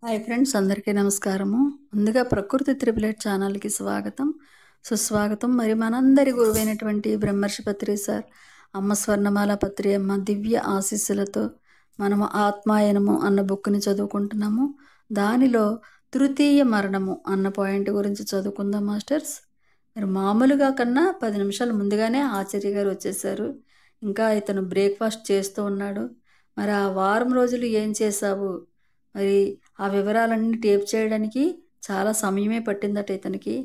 Hi friends, అందరికీ నమస్కారము. ముందుగా ప్రకృతి త్రిపులేట్ ఛానల్కి స్వాగతం, సుస్వాగతం. మరి మనందరి గురువైనటువంటి బ్రహ్మర్షి పత్రి సార్, అమ్మ స్వర్ణమాల పత్రి అమ్మ దివ్య ఆశీస్సులతో మనము ఆత్మాయనము అన్న బుక్ని చదువుకుంటున్నాము. దానిలో తృతీయ మరణము అన్న పాయింట్ గురించి చదువుకుందాం మాస్టర్స్. మరి మామూలుగా కన్నా 10 నిమిషాలు ముందుగానే ఆచార్య గారు వచ్చేసారు. ఇంకా ఇతను బ్రేక్ఫాస్ట్ చేస్తూ ఉన్నాడు. మరి ఆ వారం రోజులు ఏం చేశావు, మరి ఆ వివరాలన్నీ టేప్ చేయడానికి చాలా సమయమే పట్టిందట ఇతనికి.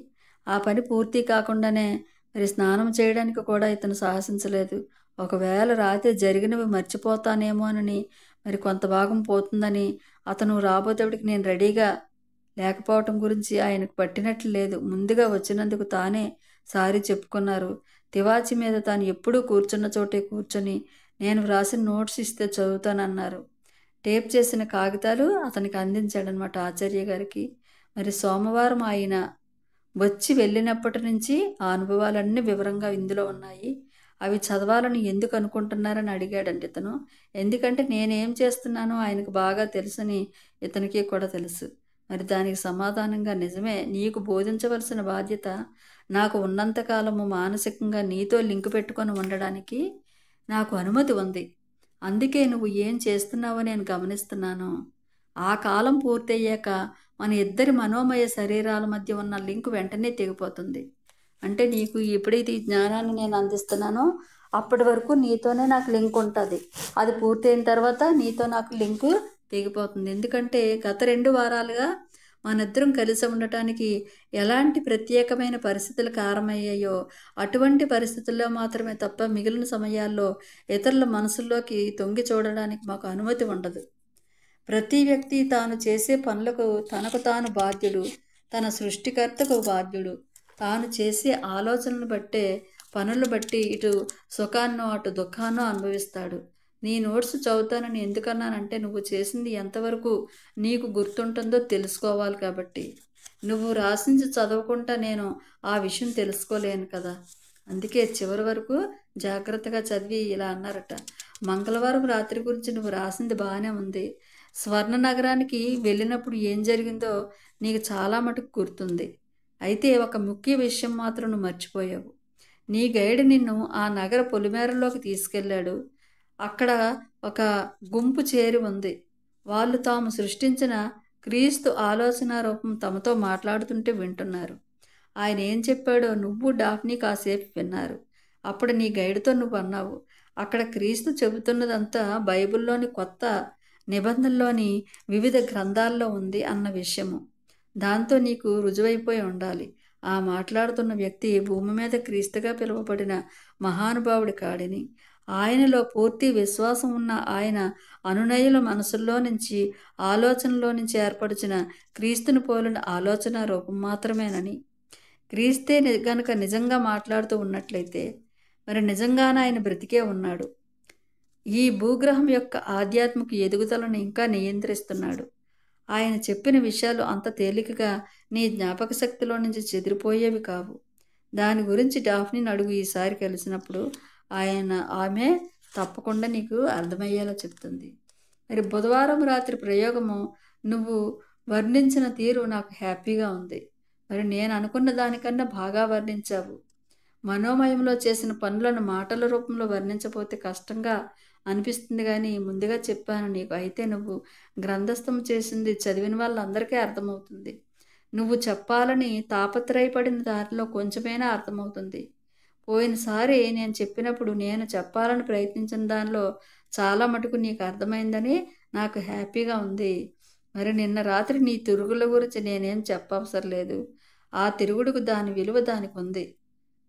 ఆ పని పూర్తి కాకుండానే మరి స్నానం చేయడానికి కూడా ఇతను సాహసించలేదు. ఒకవేళ రాత్రి జరిగినవి మర్చిపోతానేమోనని, మరి కొంత భాగం పోతుందని అతను రాబోతేపటికి నేను రెడీగా లేకపోవటం గురించి ఆయనకు పట్టినట్లు లేదు. ముందుగా వచ్చినందుకు తానే సారీ చెప్పుకున్నారు. తివాచి మీద తాను ఎప్పుడూ కూర్చున్న చోటే కూర్చొని నేను వ్రాసిన నోట్స్ ఇస్తే చదువుతానన్నారు. టేప్ చేసిన కాగితాలు అతనికి అందించాడనమాట ఆచార్య గారికి. మరి సోమవారం ఆయన వచ్చి వెళ్ళినప్పటి నుంచి ఆ అనుభవాలన్నీ వివరంగా ఇందులో ఉన్నాయి. అవి చదవాలని ఎందుకు అనుకుంటున్నారని అడిగాడండి ఇతను. ఎందుకంటే నేనేం చేస్తున్నానో ఆయనకు బాగా తెలుసని ఇతనికి కూడా తెలుసు. మరి దానికి సమాధానంగా, నిజమే, నీకు బోధించవలసిన బాధ్యత నాకు ఉన్నంతకాలము మానసికంగా నీతో లింకు పెట్టుకొని ఉండడానికి నాకు అనుమతి ఉంది. అందుకే నువ్వు ఏం చేస్తున్నావో నేను గమనిస్తున్నాను. ఆ కాలం పూర్తయ్యాక మన ఇద్దరి మనోమయ శరీరాల మధ్య ఉన్న లింక్ వెంటనే తెగిపోతుంది. అంటే నీకు ఎప్పుడైతే ఈ జ్ఞానాన్ని నేను అందిస్తున్నానో అప్పటి వరకు నీతోనే నాకు లింక్ ఉంటుంది. అది పూర్తయిన తర్వాత నీతో నాకు లింకు తెగిపోతుంది. ఎందుకంటే గత 2 వారాలుగా మనిద్దరం కలిసి ఉండటానికి ఎలాంటి ప్రత్యేకమైన పరిస్థితులు కారణమయ్యాయో అటువంటి పరిస్థితుల్లో మాత్రమే తప్ప మిగిలిన సమయాల్లో ఇతరుల మనసుల్లోకి తొంగి చూడడానికి మాకు అనుమతి ఉండదు. ప్రతి వ్యక్తి తాను చేసే పనులకు తనకు తాను బాధ్యుడు, తన సృష్టికర్తకు బాధ్యుడు. తాను చేసే ఆలోచనలు బట్టే, పనులు బట్టి ఇటు సుఖాన్నో అటు దుఃఖాన్నో అనుభవిస్తాడు. నీ నోట్స్ చదువుతానని ఎందుకన్నానంటే నువ్వు చేసింది ఎంతవరకు నీకు గుర్తుంటుందో తెలుసుకోవాలి కాబట్టి. నువ్వు రాసింది చదవకుండా నేను ఆ విషయం తెలుసుకోలేను కదా. అందుకే చివరి వరకు జాగ్రత్తగా చదివి ఇలా అన్నారట. మంగళవారం రాత్రి గురించి నువ్వు రాసింది బాగానే ఉంది. స్వర్ణ నగరానికి వెళ్ళినప్పుడు ఏం జరిగిందో నీకు చాలా మటుకు గుర్తుంది. అయితే ఒక ముఖ్య విషయం మాత్రం నువ్వు మర్చిపోయావు. నీ గైడ్ నిన్ను ఆ నగర పొలిమేరలోకి తీసుకెళ్ళాడు. అక్కడ ఒక గుంపు చేరి ఉంది. వాళ్ళు తాము సృష్టించిన క్రీస్తు ఆలోచన రూపం తమతో మాట్లాడుతుంటే వింటున్నారు. ఆయన ఏం చెప్పాడో నువ్వు డాఫ్నీ కాసేపు విన్నారు. అప్పుడు నీ గైడ్తో నువ్వు అన్నావు, అక్కడ క్రీస్తు చెబుతున్నదంతా బైబిల్లోని కొత్త నిబంధనలోని వివిధ గ్రంథాల్లో ఉంది అన్న విషయము. దాంతో నీకు రుజువైపోయి ఉండాలి. ఆ మాట్లాడుతున్న వ్యక్తి భూమి మీద క్రీస్తుగా పిలువబడిన మహానుభావుడి కాడిని. ఆయనలో పూర్తి విశ్వాసం ఉన్న ఆయన అనునయుల మనసుల్లో నుంచి, ఆలోచనలో నుంచి ఏర్పరిచిన క్రీస్తుని పోలిన ఆలోచన రూపం మాత్రమేనని. క్రీస్తే గనక నిజంగా మాట్లాడుతూ ఉన్నట్లయితే మరి నిజంగానే ఆయన బ్రతికే ఉన్నాడు. ఈ భూగ్రహం యొక్క ఆధ్యాత్మిక ఎదుగుదలను ఇంకా నియంత్రిస్తున్నాడు. ఆయన చెప్పిన విషయాలు అంత తేలికగా నీ జ్ఞాపక శక్తిలో నుంచి చెదిరిపోయేవి కావు. దాని గురించి డాఫ్నీని అడుగు. ఈసారి కలిసినప్పుడు ఆమె తప్పకుండా నీకు అర్థమయ్యేలా చెప్తుంది. మరి బుధవారం రాత్రి ప్రయోగము నువ్వు వర్ణించిన తీరు నాకు హ్యాపీగా ఉంది. మరి నేను అనుకున్న దానికన్నా బాగా వర్ణించావు. మనోమయంలో చేసిన పనులను మాటల రూపంలో వర్ణించకపోతే కష్టంగా అనిపిస్తుంది, కానీ ముందుగా చెప్పాను నీకు. అయితే నువ్వు గ్రంథస్థం చేసింది చదివిన వాళ్ళందరికీ అర్థమవుతుంది. నువ్వు చెప్పాలని తాపత్రయపడిన దారిలో కొంచెమైనా అర్థమవుతుంది. పోయినసారి నేను చెప్పినప్పుడు నేను చెప్పాలని ప్రయత్నించిన దానిలో చాలా మటుకు నీకు అర్థమైందని నాకు హ్యాపీగా ఉంది. మరి నిన్న రాత్రి నీ తిరుగుల గురించి నేనేం చెప్పవసరం లేదు. ఆ తిరుగుడుకు దాని విలువ దానికి ఉంది.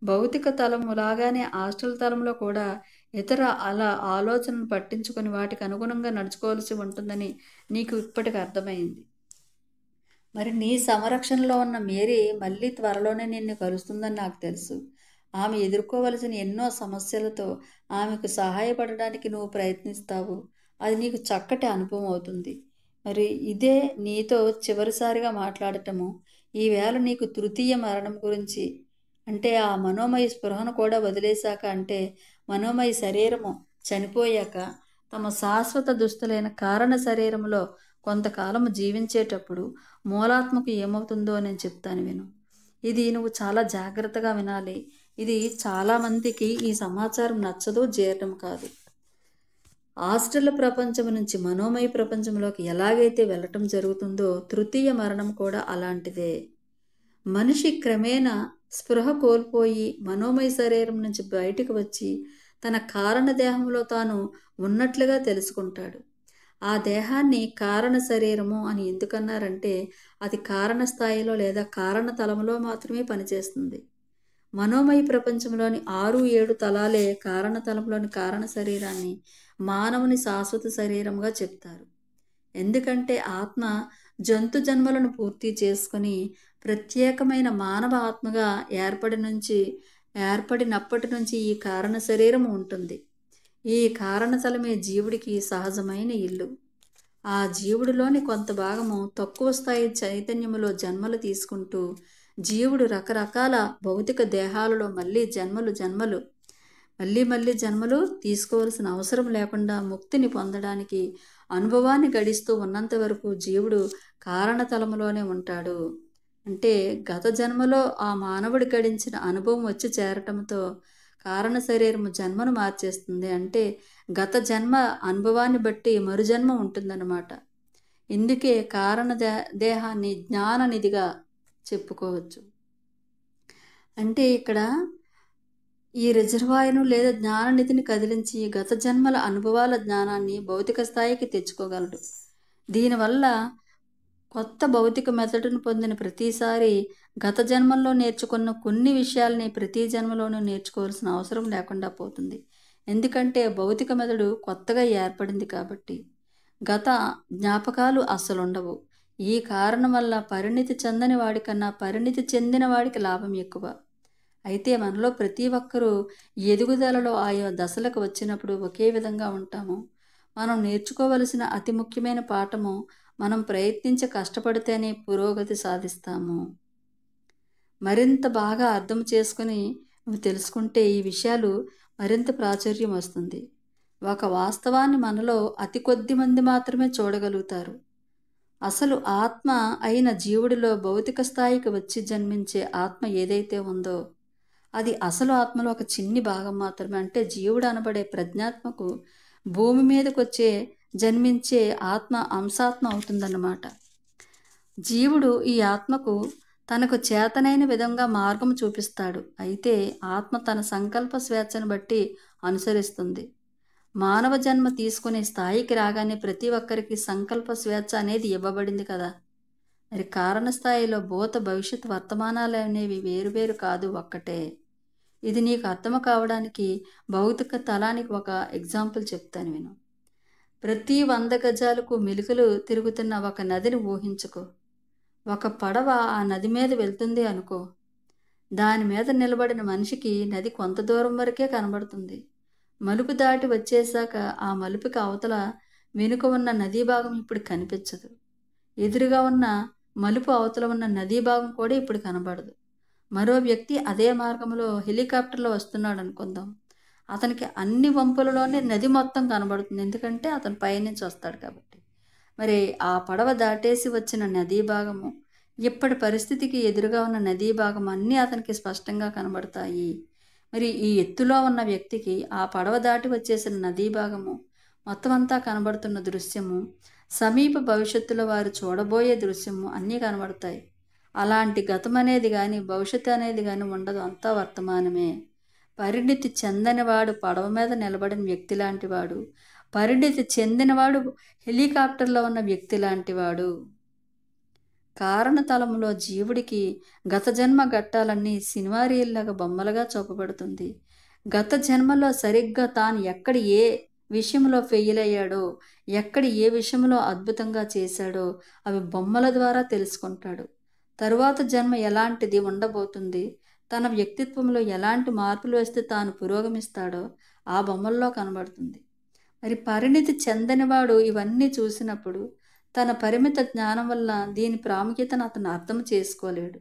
భౌతిక తలము లాగానే హాస్టల్ తలంలో కూడా ఇతర ఆలోచనను పట్టించుకొని వాటికి అనుగుణంగా నడుచుకోవాల్సి ఉంటుందని నీకు ఇప్పటికి అర్థమైంది. మరి నీ సంరక్షణలో ఉన్న మేరీ మళ్ళీ త్వరలోనే నిన్ను కలుస్తుందని నాకు తెలుసు. ఆమె ఎదుర్కోవలసిన ఎన్నో సమస్యలతో ఆమెకు సహాయపడడానికి నువ్వు ప్రయత్నిస్తావు. అది నీకు చక్కటి అనుభవం అవుతుంది. మరి ఇదే నీతో చివరిసారిగా మాట్లాడటము. ఈవేళ నీకు తృతీయ మరణం గురించి, అంటే ఆ మనోమయ స్పృహను కూడా వదిలేశాక, అంటే మనోమయ శరీరము చనిపోయాక తమ శాశ్వత దుస్తులైన కారణ శరీరంలో కొంతకాలం జీవించేటప్పుడు మూలాత్మకు ఏమవుతుందో నేను చెప్తాను విను. ఇది నువ్వు చాలా జాగ్రత్తగా వినాలి. ఇది చాలామందికి ఈ సమాచారం నచ్చదు, జీర్ణం కాదు. ఆస్ట్రల్ ప్రపంచం నుంచి మనోమయ ప్రపంచంలోకి ఎలాగైతే వెళ్ళటం జరుగుతుందో తృతీయ మరణం కూడా అలాంటిదే. మనిషి క్రమేణా స్పృహ కోల్పోయి మనోమయ శరీరం నుంచి బయటికి వచ్చి తన కారణ దేహంలో తాను ఉన్నట్లుగా తెలుసుకుంటాడు. ఆ దేహాన్ని కారణ శరీరము అని ఎందుకన్నారంటే అది కారణ స్థాయిలో లేదా కారణ తలములో మాత్రమే పనిచేస్తుంది. మనోమయ ప్రపంచంలోని 6-7 తలాలే కారణ తలంలోని కారణ శరీరాన్ని మానవుని శాశ్వత శరీరంగా చెప్తారు. ఎందుకంటే ఆత్మ జంతు జన్మలను పూర్తి చేసుకుని ప్రత్యేకమైన మానవ ఆత్మగా ఏర్పడినప్పటి నుంచి ఈ కారణ శరీరం ఉంటుంది. ఈ కారణతలమే జీవుడికి సహజమైన ఇల్లు. ఆ జీవుడిలోని కొంత భాగము తక్కువ స్థాయి చైతన్యములో జన్మలు తీసుకుంటూ జీవుడు రకరకాల భౌతిక దేహాలలో మళ్ళీ జన్మలు తీసుకోవాల్సిన అవసరం లేకుండా ముక్తిని పొందడానికి అనుభవాన్ని గడిస్తూ ఉన్నంత వరకు జీవుడు కారణతలములోనే ఉంటాడు. అంటే గత జన్మలో ఆ మానవుడి గడించిన అనుభవం వచ్చి చేరటంతో కారణ శరీరము జన్మను మార్చేస్తుంది. అంటే గత జన్మ అనుభవాన్ని బట్టి మరుజన్మ ఉంటుందన్నమాట. ఇందుకే కారణ దేహాన్ని జ్ఞాననిధిగా చెప్పుకోవచ్చు. అంటే ఇక్కడ ఈ రిజర్వాయర్ను లేదా జ్ఞాననిధిని కదిలించి గత జన్మల అనుభవాల జ్ఞానాన్ని భౌతిక స్థాయికి తెచ్చుకోగలడు. దీనివల్ల కొత్త భౌతిక మెదడును పొందిన ప్రతిసారి గత జన్మల్లో నేర్చుకున్న కొన్ని విషయాల్ని ప్రతి జన్మలోనూ నేర్చుకోవాల్సిన అవసరం లేకుండా పోతుంది. ఎందుకంటే భౌతిక మెదడు కొత్తగా ఏర్పడింది కాబట్టి గత జ్ఞాపకాలు అస్సలుండవు. ఈ కారణం వల్ల పరిణితి చెందని వాడికన్నా పరిణితి చెందిన వాడికి లాభం ఎక్కువ. అయితే మనలో ప్రతి ఒక్కరూ ఎదుగుదలలో ఆయా దశలకు వచ్చినప్పుడు ఒకే విధంగా ఉంటాము. మనం నేర్చుకోవలసిన అతి ముఖ్యమైన పాఠము మనం ప్రయత్నించి కష్టపడితేనే పురోగతి సాధిస్తాము. మరింత బాగా అర్థం చేసుకుని నువ్వు తెలుసుకుంటే ఈ విషయాలు మరింత ప్రాచుర్యం వస్తుంది. ఒక వాస్తవాన్ని మనలో అతి కొద్ది మంది మాత్రమే చూడగలుగుతారు. అసలు ఆత్మ అయిన జీవుడిలో భౌతిక స్థాయికి వచ్చి జన్మించే ఆత్మ ఏదైతే ఉందో అది అసలు ఆత్మలో ఒక చిన్ని భాగం మాత్రమే. అంటే జీవుడు అనబడే ప్రజ్ఞాత్మకు భూమి మీదకి జన్మించే ఆత్మ అంశాత్మ అవుతుందన్నమాట. జీవుడు ఈ ఆత్మకు తనకు చేతనైన విధంగా మార్గం చూపిస్తాడు. అయితే ఆత్మ తన సంకల్ప స్వేచ్ఛను బట్టి అనుసరిస్తుంది. మానవ జన్మ తీసుకునే స్థాయికి రాగానే ప్రతి ఒక్కరికి సంకల్ప స్వేచ్ఛ అనేది ఇవ్వబడింది కదా. మరి కారణ స్థాయిలో భూత భవిష్యత్ వర్తమానాలు అనేవి వేరువేరు కాదు, ఒక్కటే. ఇది నీకు అర్థం కావడానికి భౌతిక తలానికి ఒక ఎగ్జాంపుల్ చెప్తాను విను. ప్రతి 100 గజాలకు మెలికలు తిరుగుతున్న ఒక నదిని ఊహించుకో. ఒక పడవ ఆ నది మీద వెళ్తుంది అనుకో. దాని మీద నిలబడిన మనిషికి నది కొంత దూరం వరకే కనబడుతుంది. మలుపు దాటి వచ్చేశాక ఆ మలుపుకి అవతల వెనుక ఉన్న నదీ భాగం ఇప్పుడు కనిపించదు. ఎదురుగా ఉన్న మలుపు అవతల ఉన్న నదీ భాగం కూడా ఇప్పుడు కనబడదు. మరో వ్యక్తి అదే మార్గంలో హెలికాప్టర్లో వస్తున్నాడు అనుకుందాం. అతనికి అన్ని వంపులలోనే నది మొత్తం కనబడుతుంది, ఎందుకంటే అతను పైనుంచి వస్తాడు కాబట్టి. మరి ఆ పడవ దాటేసి వచ్చిన నదీ భాగము ఇప్పటి పరిస్థితికి ఎదురుగా ఉన్న నదీ భాగం అన్నీ అతనికి స్పష్టంగా కనబడతాయి. మరి ఈ ఎత్తులో ఉన్న వ్యక్తికి ఆ పడవ దాటి వచ్చేసిన నదీ భాగము మొత్తం అంతా కనబడుతున్న దృశ్యము, సమీప భవిష్యత్తులో వారు చూడబోయే దృశ్యము అన్నీ కనబడతాయి. అలాంటి గతం అనేది కానీ భవిష్యత్తు అనేది కానీ ఉండదు, అంతా వర్తమానమే. పరిణితి చెందనివాడు పడవ మీద నిలబడిన వ్యక్తి లాంటివాడు, పరిణితి చెందినవాడు హెలికాప్టర్లో ఉన్న వ్యక్తి లాంటివాడు. కారణతలంలో జీవుడికి గత జన్మ ఘట్టాలన్నీ సినిమా రీల్లాగా బొమ్మలుగా చూపబడుతుంది. గత జన్మలో సరిగ్గా తాను ఎక్కడ ఏ విషయంలో ఫెయిల్ అయ్యాడో, ఎక్కడ ఏ విషయంలో అద్భుతంగా చేశాడో అవి బొమ్మల ద్వారా తెలుసుకుంటాడు. తరువాత జన్మ ఎలాంటిది ఉండబోతుంది, తన వ్యక్తిత్వంలో ఎలాంటి మార్పులు వస్తే తాను పురోగమిస్తాడో ఆ బొమ్మల్లో కనబడుతుంది. మరి పరిణితి చెందనివాడు ఇవన్నీ చూసినప్పుడు తన పరిమిత జ్ఞానం వల్ల దీని ప్రాముఖ్యతను అతను అర్థం చేసుకోలేడు.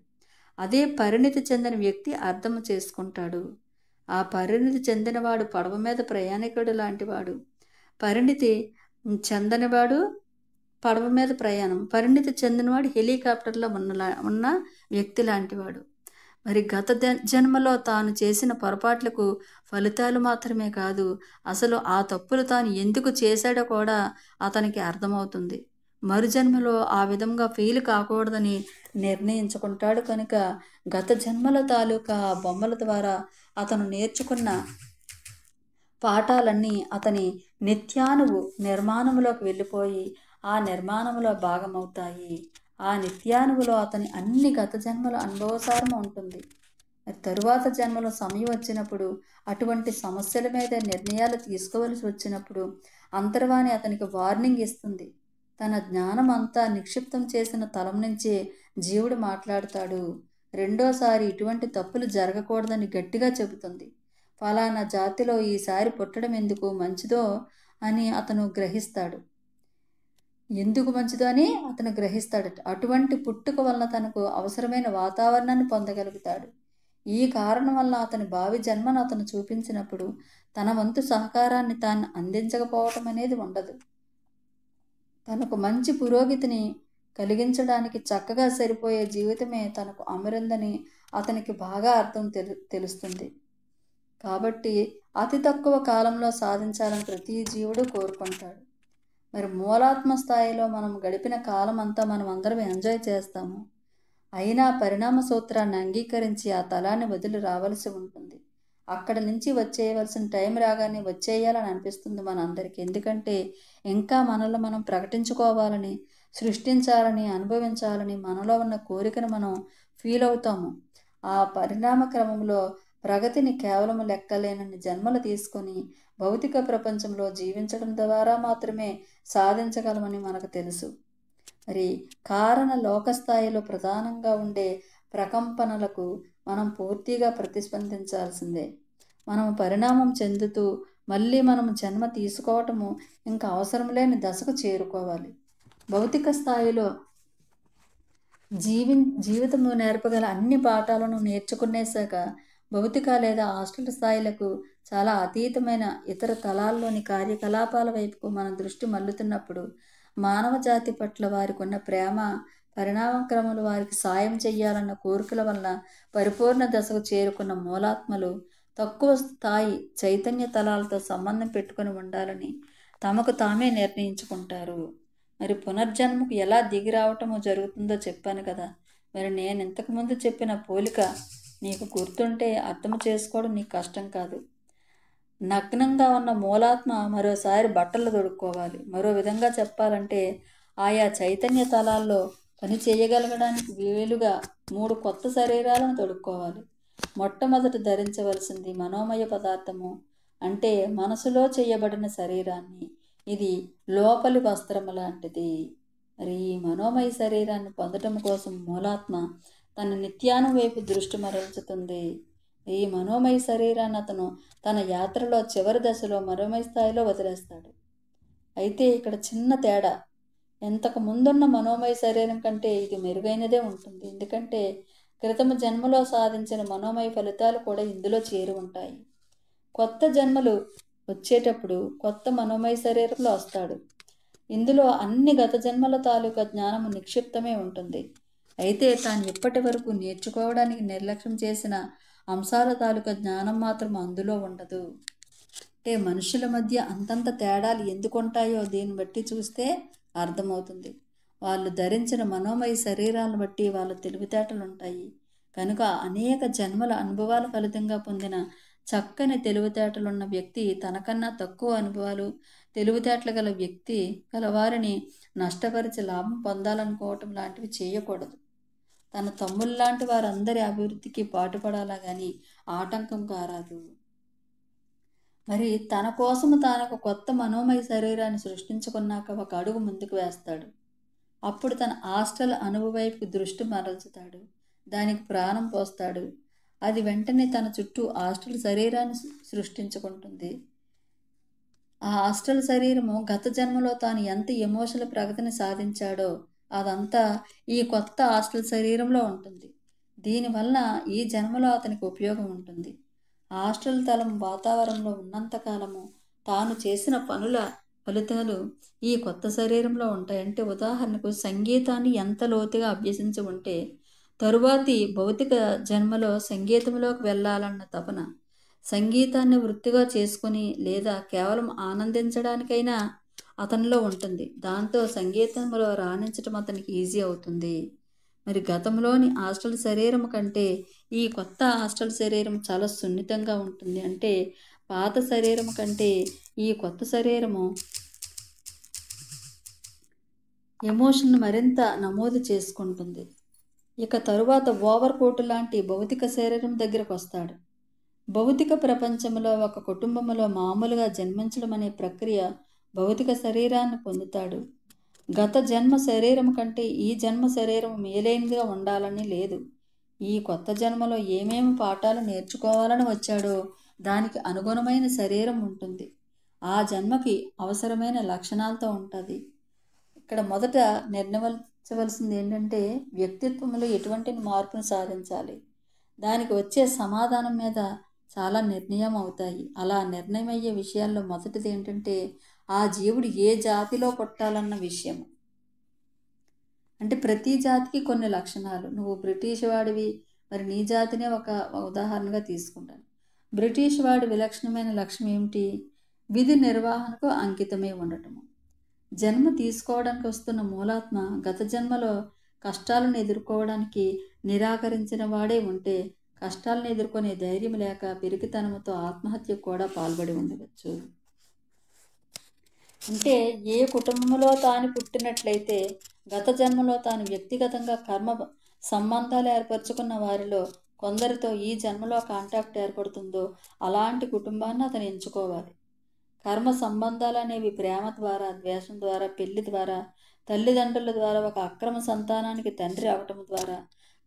అదే పరిణితి చెందిన వ్యక్తి అర్థం చేసుకుంటాడు. ఆ పరిణితి చెందినవాడు పడవ మీద ప్రయాణికుడు లాంటివాడు. పరిణితి చెందనివాడు పడవ మీద ప్రయాణం. పరిణితి చెందినవాడు హెలికాప్టర్లో ఉన్న వ్యక్తి లాంటివాడు. మరి గత జన్మలో తాను చేసిన పొరపాట్లకు ఫలితాలు మాత్రమే కాదు, అసలు ఆ తప్పులు తాను ఎందుకు చేశాడో కూడా అతనికి అర్థమవుతుంది. మరుజన్మలో ఆ విధంగా ఫెయిల్ కాకూడదని నిర్ణయించుకుంటాడు. కనుక గత జన్మల తాలూకా బొమ్మల ద్వారా అతను నేర్చుకున్న పాఠాలన్నీ అతని నిర్మాణంలోకి వెళ్ళిపోయి ఆ నిర్మాణంలో భాగమవుతాయి. ఆ నిత్యానువులో అతని అన్ని గత జన్మల అనుభవసారం ఉంటుంది. తరువాత జన్మలో సమయం వచ్చినప్పుడు, అటువంటి సమస్యల మీద నిర్ణయాలు తీసుకోవలసి వచ్చినప్పుడు అంతర్వాణి అతనికి వార్నింగ్ ఇస్తుంది. తన జ్ఞానం అంతా నిక్షిప్తం చేసిన తలం నుంచే జీవుడు మాట్లాడతాడు. రెండోసారి ఇటువంటి తప్పులు జరగకూడదని గట్టిగా చెబుతుంది. ఫలానా జాతిలో ఈసారి పుట్టడం ఎందుకు మంచిదో అని అతను గ్రహిస్తాడు. ఎందుకు మంచిదో అని అతను గ్రహిస్తాడట. అటువంటి పుట్టుక వలన తనకు అవసరమైన వాతావరణాన్ని పొందగలుగుతాడు. ఈ కారణం వల్ల అతని భావి జన్మను అతను చూపించినప్పుడు తన వంతు సహకారాన్ని తాను అందించకపోవటం అనేది ఉండదు. తనకు మంచి పురోగతిని కలిగించడానికి చక్కగా సరిపోయే జీవితమే తనకు అమరిందని అతనికి బాగా అర్థం తెలుస్తుంది. కాబట్టి అతి తక్కువ కాలంలో సాధించాలని ప్రతి జీవుడు కోరుకుంటాడు. మరి మూలాత్మ స్థాయిలో మనం గడిపిన కాలం అంతా మనం అందరం ఎంజాయ్ చేస్తాము. అయినా పరిణామ సూత్రాన్ని అంగీకరించి ఆ తలాన్ని వదిలి రావాల్సి ఉంటుంది. అక్కడి నుంచి వచ్చేయవలసిన టైం రాగానే వచ్చేయాలని అనిపిస్తుంది మనందరికీ. ఎందుకంటే ఇంకా మనల్ని మనం ప్రకటించుకోవాలని, సృష్టించాలని, అనుభవించాలని మనలో ఉన్న కోరికను మనం ఫీల్ అవుతాము. ఆ పరిణామ క్రమంలో ప్రగతిని కేవలం లెక్కలేనన్ని జన్మలు తీసుకొని భౌతిక ప్రపంచంలో జీవించడం ద్వారా మాత్రమే సాధించగలమని మనకు తెలుసు. మరి కారణ లోకస్థాయిలో ప్రధానంగా ఉండే ప్రకంపనలకు మనం పూర్తిగా ప్రతిస్పందించాల్సిందే. మనము పరిణామం చెందుతూ మళ్ళీ మనము జన్మ తీసుకోవటము ఇంకా అవసరం లేని దశకు చేరుకోవాలి. భౌతిక స్థాయిలో జీవితము నేర్పగల అన్ని పాఠాలను నేర్చుకునేశాక భౌతిక లేదా హాస్టల్ స్థాయిలకు చాలా అతీతమైన ఇతర తలాల్లోని కార్యకలాపాల వైపుకు మన దృష్టి మళ్ళుతున్నప్పుడు మానవ జాతి పట్ల వారికి ఉన్న ప్రేమ, పరిణామ క్రమంలో వారికి సాయం చెయ్యాలన్న కోరికల వల్ల పరిపూర్ణ దశకు చేరుకున్న మూలాత్మలు తక్కువ స్థాయి చైతన్య తలాలతో సంబంధం పెట్టుకుని ఉండాలని తమకు తామే నిర్ణయించుకుంటారు. మరి పునర్జన్మకు ఎలా దిగి రావటమో జరుగుతుందో చెప్పాను కదా. మరి నేను ఇంతకుముందు చెప్పిన పోలిక నీకు గుర్తుంటే అర్థం చేసుకోవడం నీకు కష్టం కాదు. నగ్నంగా ఉన్న మూలాత్మ మరోసారి బట్టలు తొడుక్కోవాలి. మరో విధంగా చెప్పాలంటే ఆయా చైతన్య తలాల్లో పని చేయగలగడానికి వీలుగా 3 కొత్త శరీరాలను తొడుక్కోవాలి. మొట్టమొదట ధరించవలసింది మనోమయ పదార్థము, అంటే మనసులో చేయబడిన శరీరాన్ని. ఇది లోపలి వస్త్రము లాంటిది. మరి ఈ మనోమయ శరీరాన్ని పొందటం కోసం మూలాత్మ తన నిత్యానం వైపు దృష్టి మరల్చుతుంది. ఈ మనోమయ శరీరాన్ని అతను తన యాత్రలో చివరి దశలో మనోమయ స్థాయిలో వదిలేస్తాడు. అయితే ఇక్కడ చిన్న తేడా. ఇంతకు ముందున్న మనోమయ శరీరం కంటే ఇది మెరుగైనదే ఉంటుంది. ఎందుకంటే క్రితము జన్మలో సాధించిన మనోమయ ఫలితాలు కూడా ఇందులో చేరి ఉంటాయి. కొత్త జన్మలు వచ్చేటప్పుడు కొత్త మనోమయ శరీరంలో వస్తాడు. ఇందులో అన్ని గత జన్మల తాలూకా జ్ఞానము నిక్షిప్తమే ఉంటుంది. అయితే తాను ఇప్పటి వరకు నేర్చుకోవడానికి నిర్లక్ష్యం చేసిన అంశాల తాలూకా జ్ఞానం మాత్రం అందులో ఉండదు. అంటే మనుషుల మధ్య అంతంత తేడాలు ఎందుకు ఉంటాయో దీన్ని బట్టి చూస్తే అర్థమవుతుంది. వాళ్ళు ధరించిన మనోమయ శరీరాలను బట్టి వాళ్ళ తెలివితేటలు ఉంటాయి. కనుక అనేక జన్మల అనుభవాల ఫలితంగా పొందిన చక్కని తెలివితేటలున్న వ్యక్తి తనకన్నా తక్కువ అనుభవాలు, తెలివితేటలు గల వ్యక్తి గలవారిని నష్టపరిచి లాభం పొందాలనుకోవటం లాంటివి చేయకూడదు. తన తమ్ముళ్ళలాంటి వారందరి అభివృద్ధికి పాటుపడాలా కానీ ఆటంకం కారాదు. మరి తన కోసము తానొక కొత్త మనోమయ శరీరాన్ని సృష్టించుకున్నాక ఒక అడుగు ముందుకు వేస్తాడు. అప్పుడు తన హాస్టల్ అనుభవైపు దృష్టి మరల్చుతాడు. దానికి ప్రాణం పోస్తాడు. అది వెంటనే తన చుట్టూ హాస్టల్ శరీరాన్ని సృష్టించుకుంటుంది. ఆ హాస్టల్ శరీరము గత జన్మలో తాను ఎంత ఎమోషనల్ ప్రగతిని సాధించాడో అదంతా ఈ కొత్త హాస్టల్ శరీరంలో ఉంటుంది. దీనివల్ల ఈ జన్మలో అతనికి ఉపయోగం ఉంటుంది. హాస్టల్ తలం వాతావరణంలో ఉన్నంతకాలము తాను చేసిన పనుల ఫలితాలు ఈ కొత్త శరీరంలో ఉంటాయి. అంటే ఉదాహరణకు సంగీతాన్ని ఎంత లోతుగా అభ్యసించి ఉంటే తరువాతి భౌతిక జన్మలో సంగీతంలోకి వెళ్ళాలన్న తపన, సంగీతాన్ని వృత్తిగా చేసుకొని లేదా కేవలం ఆనందించడానికైనా అతనిలో ఉంటుంది. దాంతో సంగీతంలో రాణించటం అతనికి ఈజీ అవుతుంది. మరి గతంలోని హాస్టల్ శరీరం కంటే ఈ కొత్త హాస్టల్ శరీరం చాలా సున్నితంగా ఉంటుంది. అంటే పాత శరీరం కంటే ఈ కొత్త శరీరము ఎమోషన్ మరింత నమోదు చేసుకుంటుంది. ఇక తరువాత ఓవర్ కోట్ లాంటి భౌతిక శరీరం దగ్గరకు వస్తాడు. భౌతిక ప్రపంచంలో ఒక కుటుంబంలో మామూలుగా జన్మించడం అనే ప్రక్రియ భౌతిక శరీరాన్ని పొందుతాడు. గత జన్మ శరీరం కంటే ఈ జన్మ శరీరం మేలైనదిగా ఉండాలని లేదు. ఈ కొత్త జన్మలో ఏమేమి పాఠాలు నేర్చుకోవాలని వచ్చాడో దానికి అనుగుణమైన శరీరం ఉంటుంది. ఆ జన్మకి అవసరమైన లక్షణాలతో ఉంటుంది. ఇక్కడ మొదట నిర్ణయించవలసింది ఏంటంటే వ్యక్తిత్వంలో ఎటువంటి మార్పును సాధించాలి. దానికి వచ్చే సమాధానం మీద చాలా నిర్ణయం అవుతాయి. అలా నిర్ణయం అయ్యే విషయాల్లో మొదటిది ఏంటంటే ఆ జీవుడు ఏ జాతిలో పుట్టాలన్న విషయం. అంటే ప్రతి జాతికి కొన్ని లక్షణాలు. నువ్వు బ్రిటిష్ వాడివి, మరి నీ జాతినే ఒక ఉదాహరణగా తీసుకుంటాను. బ్రిటిష్ వాడి విలక్షణమైన లక్ష్యం ఏమిటి? విధి నిర్వహణకు అంకితమై ఉండటము. జన్మ తీసుకోవడానికి వస్తున్న మూలాత్మ గత జన్మలో కష్టాలను ఎదుర్కోవడానికి నిరాకరించిన వాడే ఉంటే కష్టాలను ఎదుర్కొనే ధైర్యం లేక పిరికితనముతో ఆత్మహత్యకు కూడా పాల్పడి ఉండవచ్చు. అంటే ఏ కుటుంబంలో తాను పుట్టినట్లయితే గత జన్మలో తాను వ్యక్తిగతంగా కర్మ సంబంధాలు ఏర్పరచుకున్న వారిలో కొందరితో ఈ జన్మలో కాంటాక్ట్ ఏర్పడుతుందో అలాంటి కుటుంబాన్ని అతను ఎంచుకోవాలి. కర్మ సంబంధాలు అనేవి ప్రేమ ద్వారా, ద్వేషం ద్వారా, పెళ్లి ద్వారా, తల్లిదండ్రుల ద్వారా, ఒక అక్రమ సంతానానికి తండ్రి అవటం ద్వారా,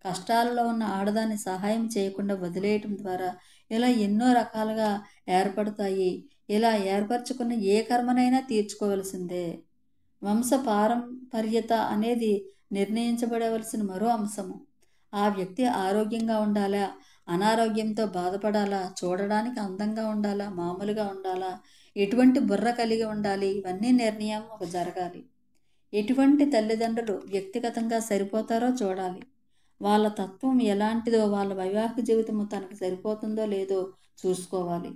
కష్టాలలో ఉన్న ఆడదాన్ని సహాయం చేయకుండా వదిలేయటం ద్వారా ఇలా ఎన్నో రకాలుగా ఏర్పడతాయి. ఇలా ఏర్పరచుకున్న ఏ కర్మనైనా తీర్చుకోవలసిందే. వంశ పారంపర్యత అనేది నిర్ణయించబడవలసిన మరో అంశము. ఆ వ్యక్తి ఆరోగ్యంగా ఉండాలా, అనారోగ్యంతో బాధపడాలా, చూడడానికి అందంగా ఉండాలా, మామూలుగా ఉండాలా, ఎటువంటి బుర్ర కలిగి ఉండాలి, ఇవన్నీ నిర్ణయం ఒక జరగాలి. ఎటువంటి తల్లిదండ్రులు వ్యక్తిగతంగా సరిపోతారో చూడాలి. వాళ్ళ తత్వం ఎలాంటిదో, వాళ్ళ వైవాహిక జీవితము తనకు సరిపోతుందో లేదో చూసుకోవాలి.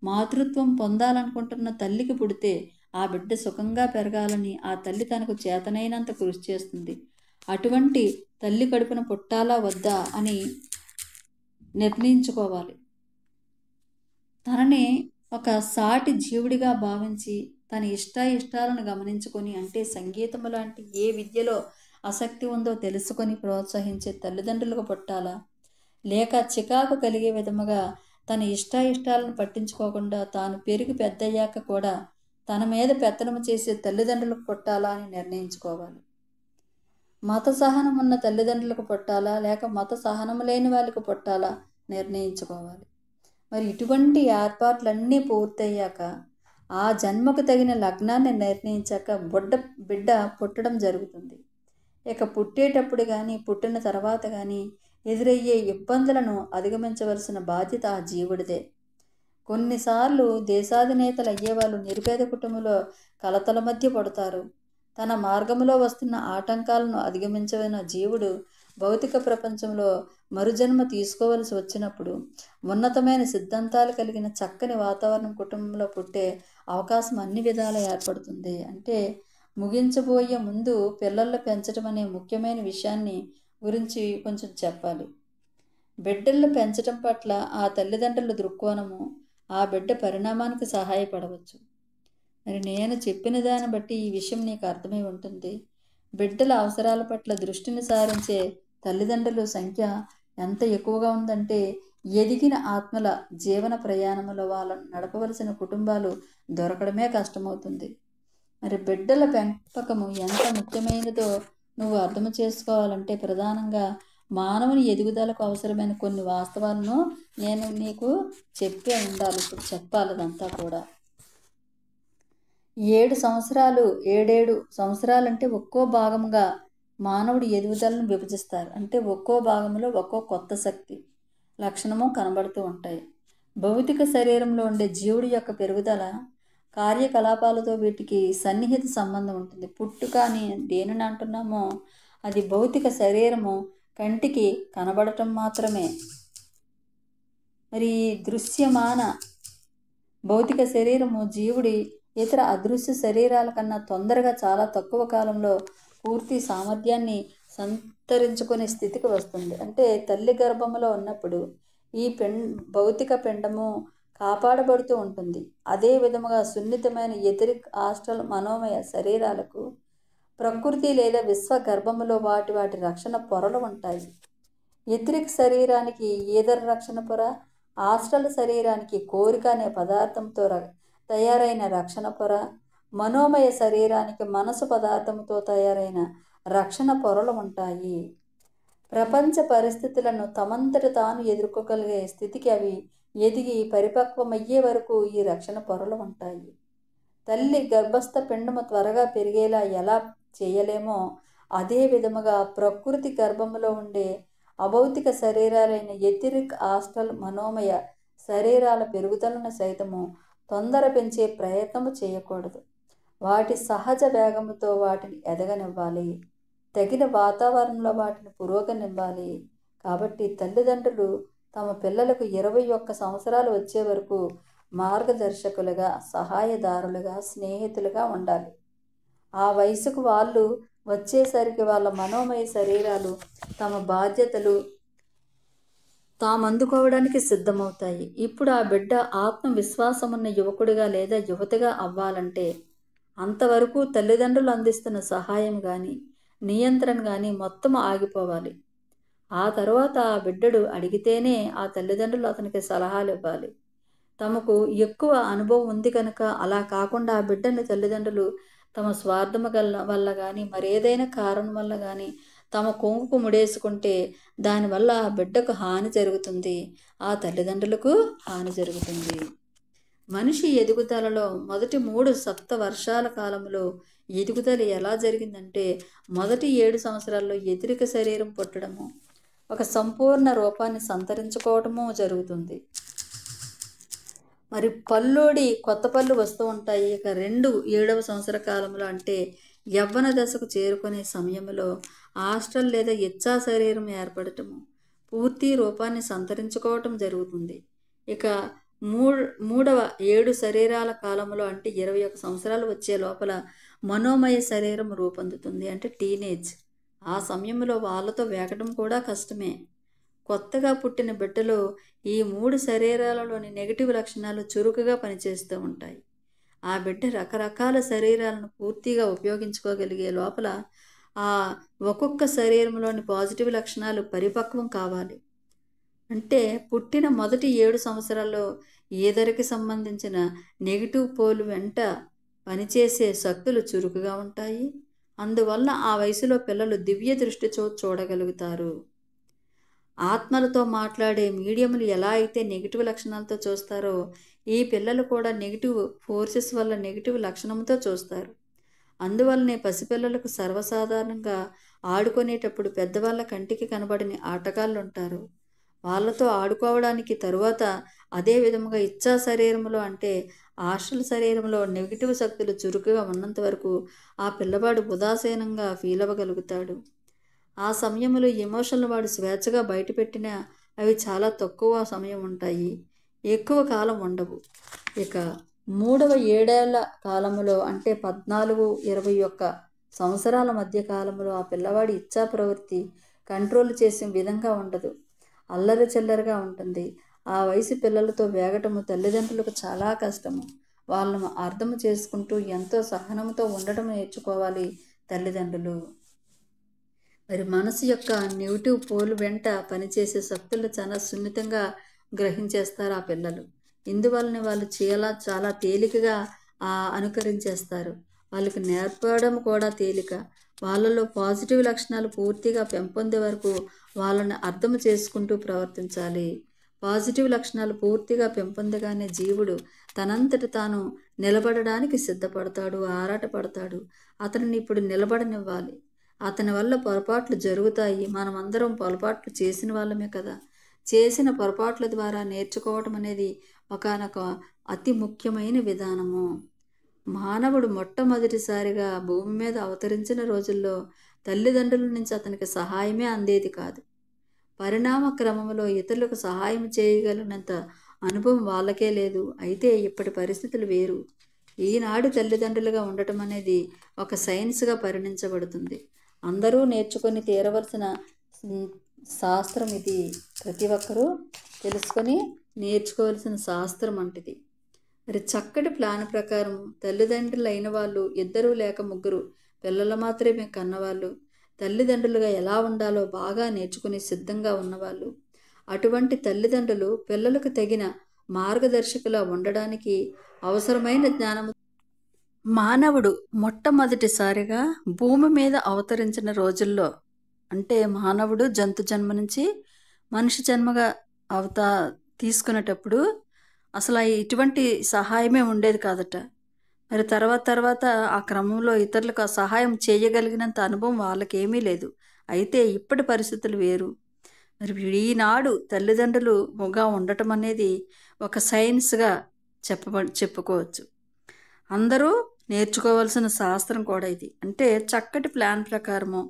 మాతృత్వం పొందాలనుకుంటున్న తల్లికి పుడితే ఆ బిడ్డ సుఖంగా పెరగాలని ఆ తల్లి తనకు చేతనైనంత కృషి చేస్తుంది. అటువంటి తల్లి కడుపున పుట్టాలా వద్దా అని నిర్ణయించుకోవాలి. తనని ఒక సాటి జీవుడిగా భావించి తన ఇష్టాలను గమనించుకొని, అంటే సంగీతం లాంటి ఏ విద్యలో ఆసక్తి ఉందో తెలుసుకొని ప్రోత్సహించే తల్లిదండ్రులకు పుట్టాలా, లేక చికాకు కలిగే విధముగా తన ఇష్టాలను పట్టించుకోకుండా తాను పెరిగి పెద్దయ్యాక కూడా తన మీద పెత్తనం చేసే తల్లిదండ్రులకు పుట్టాలా అని నిర్ణయించుకోవాలి. మత సహనం ఉన్న తల్లిదండ్రులకు పుట్టాలా, లేక మత సహనం లేని వాళ్ళకి పుట్టాలా నిర్ణయించుకోవాలి. మరి ఇటువంటి ఏర్పాట్లన్నీ పూర్తయ్యాక ఆ జన్మకు తగిన లగ్నాన్ని నిర్ణయించాక బిడ్డ పుట్టడం జరుగుతుంది. ఇక పుట్టేటప్పుడు కానీ పుట్టిన తర్వాత కానీ ఎదురయ్యే ఇబ్బందులను అధిగమించవలసిన బాధ్యత ఆ జీవుడిదే. కొన్నిసార్లు దేశాధినేతలు అయ్యేవాళ్ళు నిరుపేద కుటుంబంలో కలతల మధ్య పడతారు. తన మార్గంలో వస్తున్న ఆటంకాలను అధిగమించవలసిన జీవుడు భౌతిక ప్రపంచంలో మరుజన్మ తీసుకోవలసి వచ్చినప్పుడు ఉన్నతమైన సిద్ధాంతాలు కలిగిన చక్కని వాతావరణం కుటుంబంలో పుట్టే అవకాశం అన్ని విధాలా ఏర్పడుతుంది. అంటే ముగించబోయే ముందు పిల్లలను పెంచడం అనే ముఖ్యమైన విషయాన్ని గురించి కొంచెం చెప్పాలి. బిడ్డలను పెంచడం పట్ల ఆ తల్లిదండ్రుల దృక్కోణము ఆ బిడ్డ పరిణామానికి సహాయపడవచ్చు. మరి నేను చెప్పిన దాన్ని బట్టి ఈ విషయం నీకు అర్థమై ఉంటుంది. బిడ్డల అవసరాల పట్ల దృష్టిని సారించే తల్లిదండ్రుల సంఖ్య ఎంత ఎక్కువగా ఉందంటే ఎదిగిన ఆత్మల జీవన ప్రయాణంలో వాళ్ళను నడపవలసిన కుటుంబాలు దొరకడమే కష్టమవుతుంది. మరి బిడ్డల పెంపకము ఎంత ముఖ్యమైనదో నువ్వు అర్థం చేసుకోవాలంటే ప్రధానంగా మానవుని ఎదుగుదలకు అవసరమైన కొన్ని వాస్తవాలను నేను నీకు చెప్పే ఉండాలి. ఇప్పుడు చెప్పాలి అదంతా కూడా. 7 సంవత్సరాలు అంటే ఒక్కో భాగంగా మానవుడి ఎదుగుదలను విభజిస్తారు. అంటే ఒక్కో భాగంలో ఒక్కో కొత్త శక్తి లక్షణము కనబడుతూ ఉంటాయి. భౌతిక శరీరంలో ఉండే జీవుడి యొక్క పెరుగుదల కార్యకలాపాలతో వీటికి సన్నిహిత సంబంధం ఉంటుంది. పుట్టుక అని దేనిని అంటున్నామో అది భౌతిక శరీరము కంటికి కనబడటం మాత్రమే. మరి దృశ్యమాన భౌతిక శరీరము జీవుడి ఇతర అదృశ్య శరీరాల కన్నా తొందరగా చాలా తక్కువ కాలంలో పూర్తి సామర్థ్యాన్ని సంతరించుకునే స్థితికి వస్తుంది. అంటే తల్లి గర్భంలో ఉన్నప్పుడు ఈ భౌతిక పిండము కాపాడబడుతూ ఉంటుంది. అదే విధముగా సున్నితమైన ఎథరిక్ ఆస్ట్రల్ మనోమయ శరీరాలకు ప్రకృతి లేదా విశ్వ గర్భములో వాటి రక్షణ పొరలు ఉంటాయి. ఎథరిక్ శరీరానికి ఈదర్ రక్షణ పొర, ఆస్ట్రల్ శరీరానికి కోరిక అనే పదార్థంతో తయారైన రక్షణ పొర, మనోమయ శరీరానికి మనసు పదార్థంతో తయారైన రక్షణ పొరలు ఉంటాయి. ప్రపంచ పరిస్థితులను తమంతట తాను ఎదుర్కోగలిగే స్థితికి అవి ఎదిగి పరిపక్వమయ్యే వరకు ఈ రక్షణ పొరలు ఉంటాయి. తల్లి గర్భస్థ పిండము త్వరగా పెరిగేలా ఎలా చేయలేమో అదే విధముగా ప్రకృతి గర్భములో ఉండే అభౌతిక శరీరాలైన ఎథరిక్ ఆస్ట్రల్ మనోమయ శరీరాల పెరుగుదలను సైతము తొందర పెంచే ప్రయత్నము చేయకూడదు. వాటి సహజ వేగముతో వాటిని ఎదగనివ్వాలి. తగిన వాతావరణంలో వాటిని పురోగనివ్వాలి. కాబట్టి తల్లిదండ్రులు తమ పిల్లలకు 21 సంవత్సరాలు వచ్చే వరకు మార్గదర్శకులుగా, సహాయదారులుగా, స్నేహితులుగా ఉండాలి. ఆ వయసుకు వాళ్ళు వచ్చేసరికి వాళ్ళ మనోమయ శరీరాలు తమ బాధ్యతలు తాము అందుకోవడానికి సిద్ధమవుతాయి. ఇప్పుడు ఆ బిడ్డ ఆత్మవిశ్వాసమున్న యువకుడిగా లేదా యువతిగా అవ్వాలంటే అంతవరకు తల్లిదండ్రులు అందిస్తున్న సహాయం కానీ నియంత్రణ కానీ మొత్తం ఆగిపోవాలి. ఆ తర్వాత ఆ బిడ్డడు అడిగితేనే ఆ తల్లిదండ్రులు అతనికి సలహాలు ఇవ్వాలి. తమకు ఎక్కువ అనుభవం ఉంది కనుక అలా కాకుండా ఆ బిడ్డని తల్లిదండ్రులు తమ స్వార్థము వల్ల కానీ మరేదైనా కారణం వల్ల కానీ తమ కొంగుకు ముడేసుకుంటే దానివల్ల ఆ బిడ్డకు హాని జరుగుతుంది, ఆ తల్లిదండ్రులకు హాని జరుగుతుంది. మనిషి ఎదుగుదలలో మొదటి 3 సప్త వర్షాల కాలంలో ఎదుగుదల ఎలా జరిగిందంటే మొదటి 7 సంవత్సరాల్లో ఎథరిక శరీరం పుట్టడము, ఒక సంపూర్ణ రూపాన్ని సంతరించుకోవటము జరుగుతుంది. మరి పల్లోడి కొత్త పళ్ళు వస్తూ ఉంటాయి. ఇక 7వ సంవత్సర కాలంలో అంటే యవ్వన దశకు చేరుకునే సమయంలో ఆస్ట్రల్ లేదా ఇచ్చా శరీరం ఏర్పడటము, పూర్తి రూపాన్ని సంతరించుకోవటం జరుగుతుంది. ఇక మూడవ 7 శరీరాల కాలంలో అంటే 21 సంవత్సరాలు వచ్చే లోపల మనోమయ శరీరం రూపొందుతుంది, అంటే టీనేజ్. ఆ సమయంలో వాళ్ళతో వేగడం కూడా కష్టమే. కొత్తగా పుట్టిన బిడ్డలో ఈ 3 శరీరాలలోని నెగిటివ్ లక్షణాలు చురుకుగా పనిచేస్తూ ఉంటాయి. ఆ బిడ్డ రకరకాల శరీరాలను పూర్తిగా ఉపయోగించుకోగలిగే లోపల ఆ ఒక్కొక్క శరీరంలోని పాజిటివ్ లక్షణాలు పరిపక్వం కావాలి. అంటే పుట్టిన మొదటి 7 సంవత్సరాల్లో ఈదరికి సంబంధించిన నెగిటివ్ పోలు వెంట పనిచేసే శక్తులు చురుకుగా ఉంటాయి. అందువల్ల ఆ వయసులో పిల్లలు దివ్య దృష్టితో చూడగలుగుతారు. ఆత్మలతో మాట్లాడే మీడియంలు ఎలా అయితే నెగిటివ్ లక్షణాలతో చూస్తారో ఈ పిల్లలు కూడా నెగిటివ్ ఫోర్సెస్ వల్ల నెగిటివ్ లక్షణంతో చూస్తారు. అందువల్లనే పసిపిల్లలకు సర్వసాధారణంగా ఆడుకునేటప్పుడు పెద్దవాళ్ళ కంటికి కనబడని ఆటగాళ్ళు ఉంటారు. వాళ్ళతో ఆడుకోవడానికి తరువాత అదే విధముగా ఇచ్చా శరీరంలో అంటే ఆస్ట్రల్ శరీరంలో నెగిటివ్ శక్తులు చురుకుగా ఉన్నంత వరకు ఆ పిల్లవాడు ఉదాసీనంగా ఫీల్ అవ్వగలుగుతాడు. ఆ సమయంలో ఎమోషన్లు వాడు స్వేచ్ఛగా బయటపెట్టినా అవి చాలా తక్కువ సమయం ఉంటాయి, ఎక్కువ కాలం ఉండవు. ఇక 3వ 7 ఏళ్ల కాలంలో అంటే 14-21 సంవత్సరాల మధ్య కాలంలో ఆ పిల్లవాడి ఇచ్చా ప్రవృత్తి కంట్రోల్ చేసే విధంగా ఉండదు, అల్లరి చిల్లరగా ఉంటుంది. ఆ వయసు పిల్లలతో వేగటము తల్లిదండ్రులకు చాలా కష్టము. వాళ్ళను అర్థం చేసుకుంటూ ఎంతో సహనంతో ఉండటం నేర్చుకోవాలి తల్లిదండ్రులు. మరి మనసు యొక్క నెగిటివ్ పోలు వెంట పనిచేసే శక్తులు చాలా సున్నితంగా గ్రహించేస్తారు ఆ పిల్లలు. ఇందువల్లనే వాళ్ళు చాలా తేలికగా అనుకరించేస్తారు. వాళ్ళకి నేర్పడం కూడా తేలిక. వాళ్ళలో పాజిటివ్ లక్షణాలు పూర్తిగా పెంపొందే వరకు వాళ్ళని అర్థం చేసుకుంటూ ప్రవర్తించాలి. పాజిటివ్ లక్షణాలు పూర్తిగా పెంపొందగానే జీవుడు తనంతట తాను నిలబడడానికి సిద్ధపడతాడు, ఆరాటపడతాడు. అతనిని ఇప్పుడు నిలబడనివ్వాలి. అతని వల్ల పొరపాట్లు జరుగుతాయి. మనమందరం పొరపాట్లు చేసిన వాళ్ళమే కదా. చేసిన పొరపాట్ల ద్వారా నేర్చుకోవటం అనేది ఒకానొక అతి ముఖ్యమైన విధానము. మానవుడు మొట్టమొదటిసారిగా భూమి మీద అవతరించిన రోజుల్లో తల్లిదండ్రుల నుంచి అతనికి సహాయమే అందేది కాదు. పరిణామ క్రమంలో ఇతరులకు సహాయం చేయగలిగినంత అనుభవం వాళ్ళకే లేదు. అయితే ఇప్పటి పరిస్థితులు వేరు. ఈనాడు తల్లిదండ్రులుగా ఉండటం అనేది ఒక సైన్స్గా పరిగణించబడుతుంది. అందరూ నేర్చుకొని తీరవలసిన ఉమ్, శాస్త్రం ఇది. ప్రతి ఒక్కరూ తెలుసుకొని నేర్చుకోవాల్సిన శాస్త్రం అంటిది. మరి చక్కటి ప్లాన్ ప్రకారం తల్లిదండ్రులు అయిన వాళ్ళు ఇద్దరు లేక ముగ్గురు పిల్లలు మాత్రమే కన్నవాళ్ళు, తల్లిదండ్రులుగా ఎలా ఉండాలో బాగా నేర్చుకుని సిద్ధంగా ఉన్నవాళ్ళు, అటువంటి తల్లిదండ్రులు పిల్లలకు తగిన మార్గదర్శకులా ఉండడానికి అవసరమైన జ్ఞానము. మానవుడు మొట్టమొదటిసారిగా భూమి మీద అవతరించిన రోజుల్లో, అంటే మానవుడు జంతు జన్మ నుంచి మనిషి జన్మగా అవతా తీసుకునేటప్పుడు అసలు ఇటువంటి సహాయమే ఉండేది కాదట. మరి తర్వాత తర్వాత ఆ క్రమంలో ఇతరులకు ఆ సహాయం చేయగలిగినంత అనుభవం వాళ్ళకేమీ లేదు. అయితే ఇప్పటి పరిస్థితులు వేరు. మరి ఈనాడు తల్లిదండ్రులుగా ఉండటం అనేది ఒక సైన్స్గా చెప్పుకోవచ్చు. అందరూ నేర్చుకోవాల్సిన శాస్త్రం కూడా ఇది. అంటే చక్కటి ప్లాన్ ప్రకారము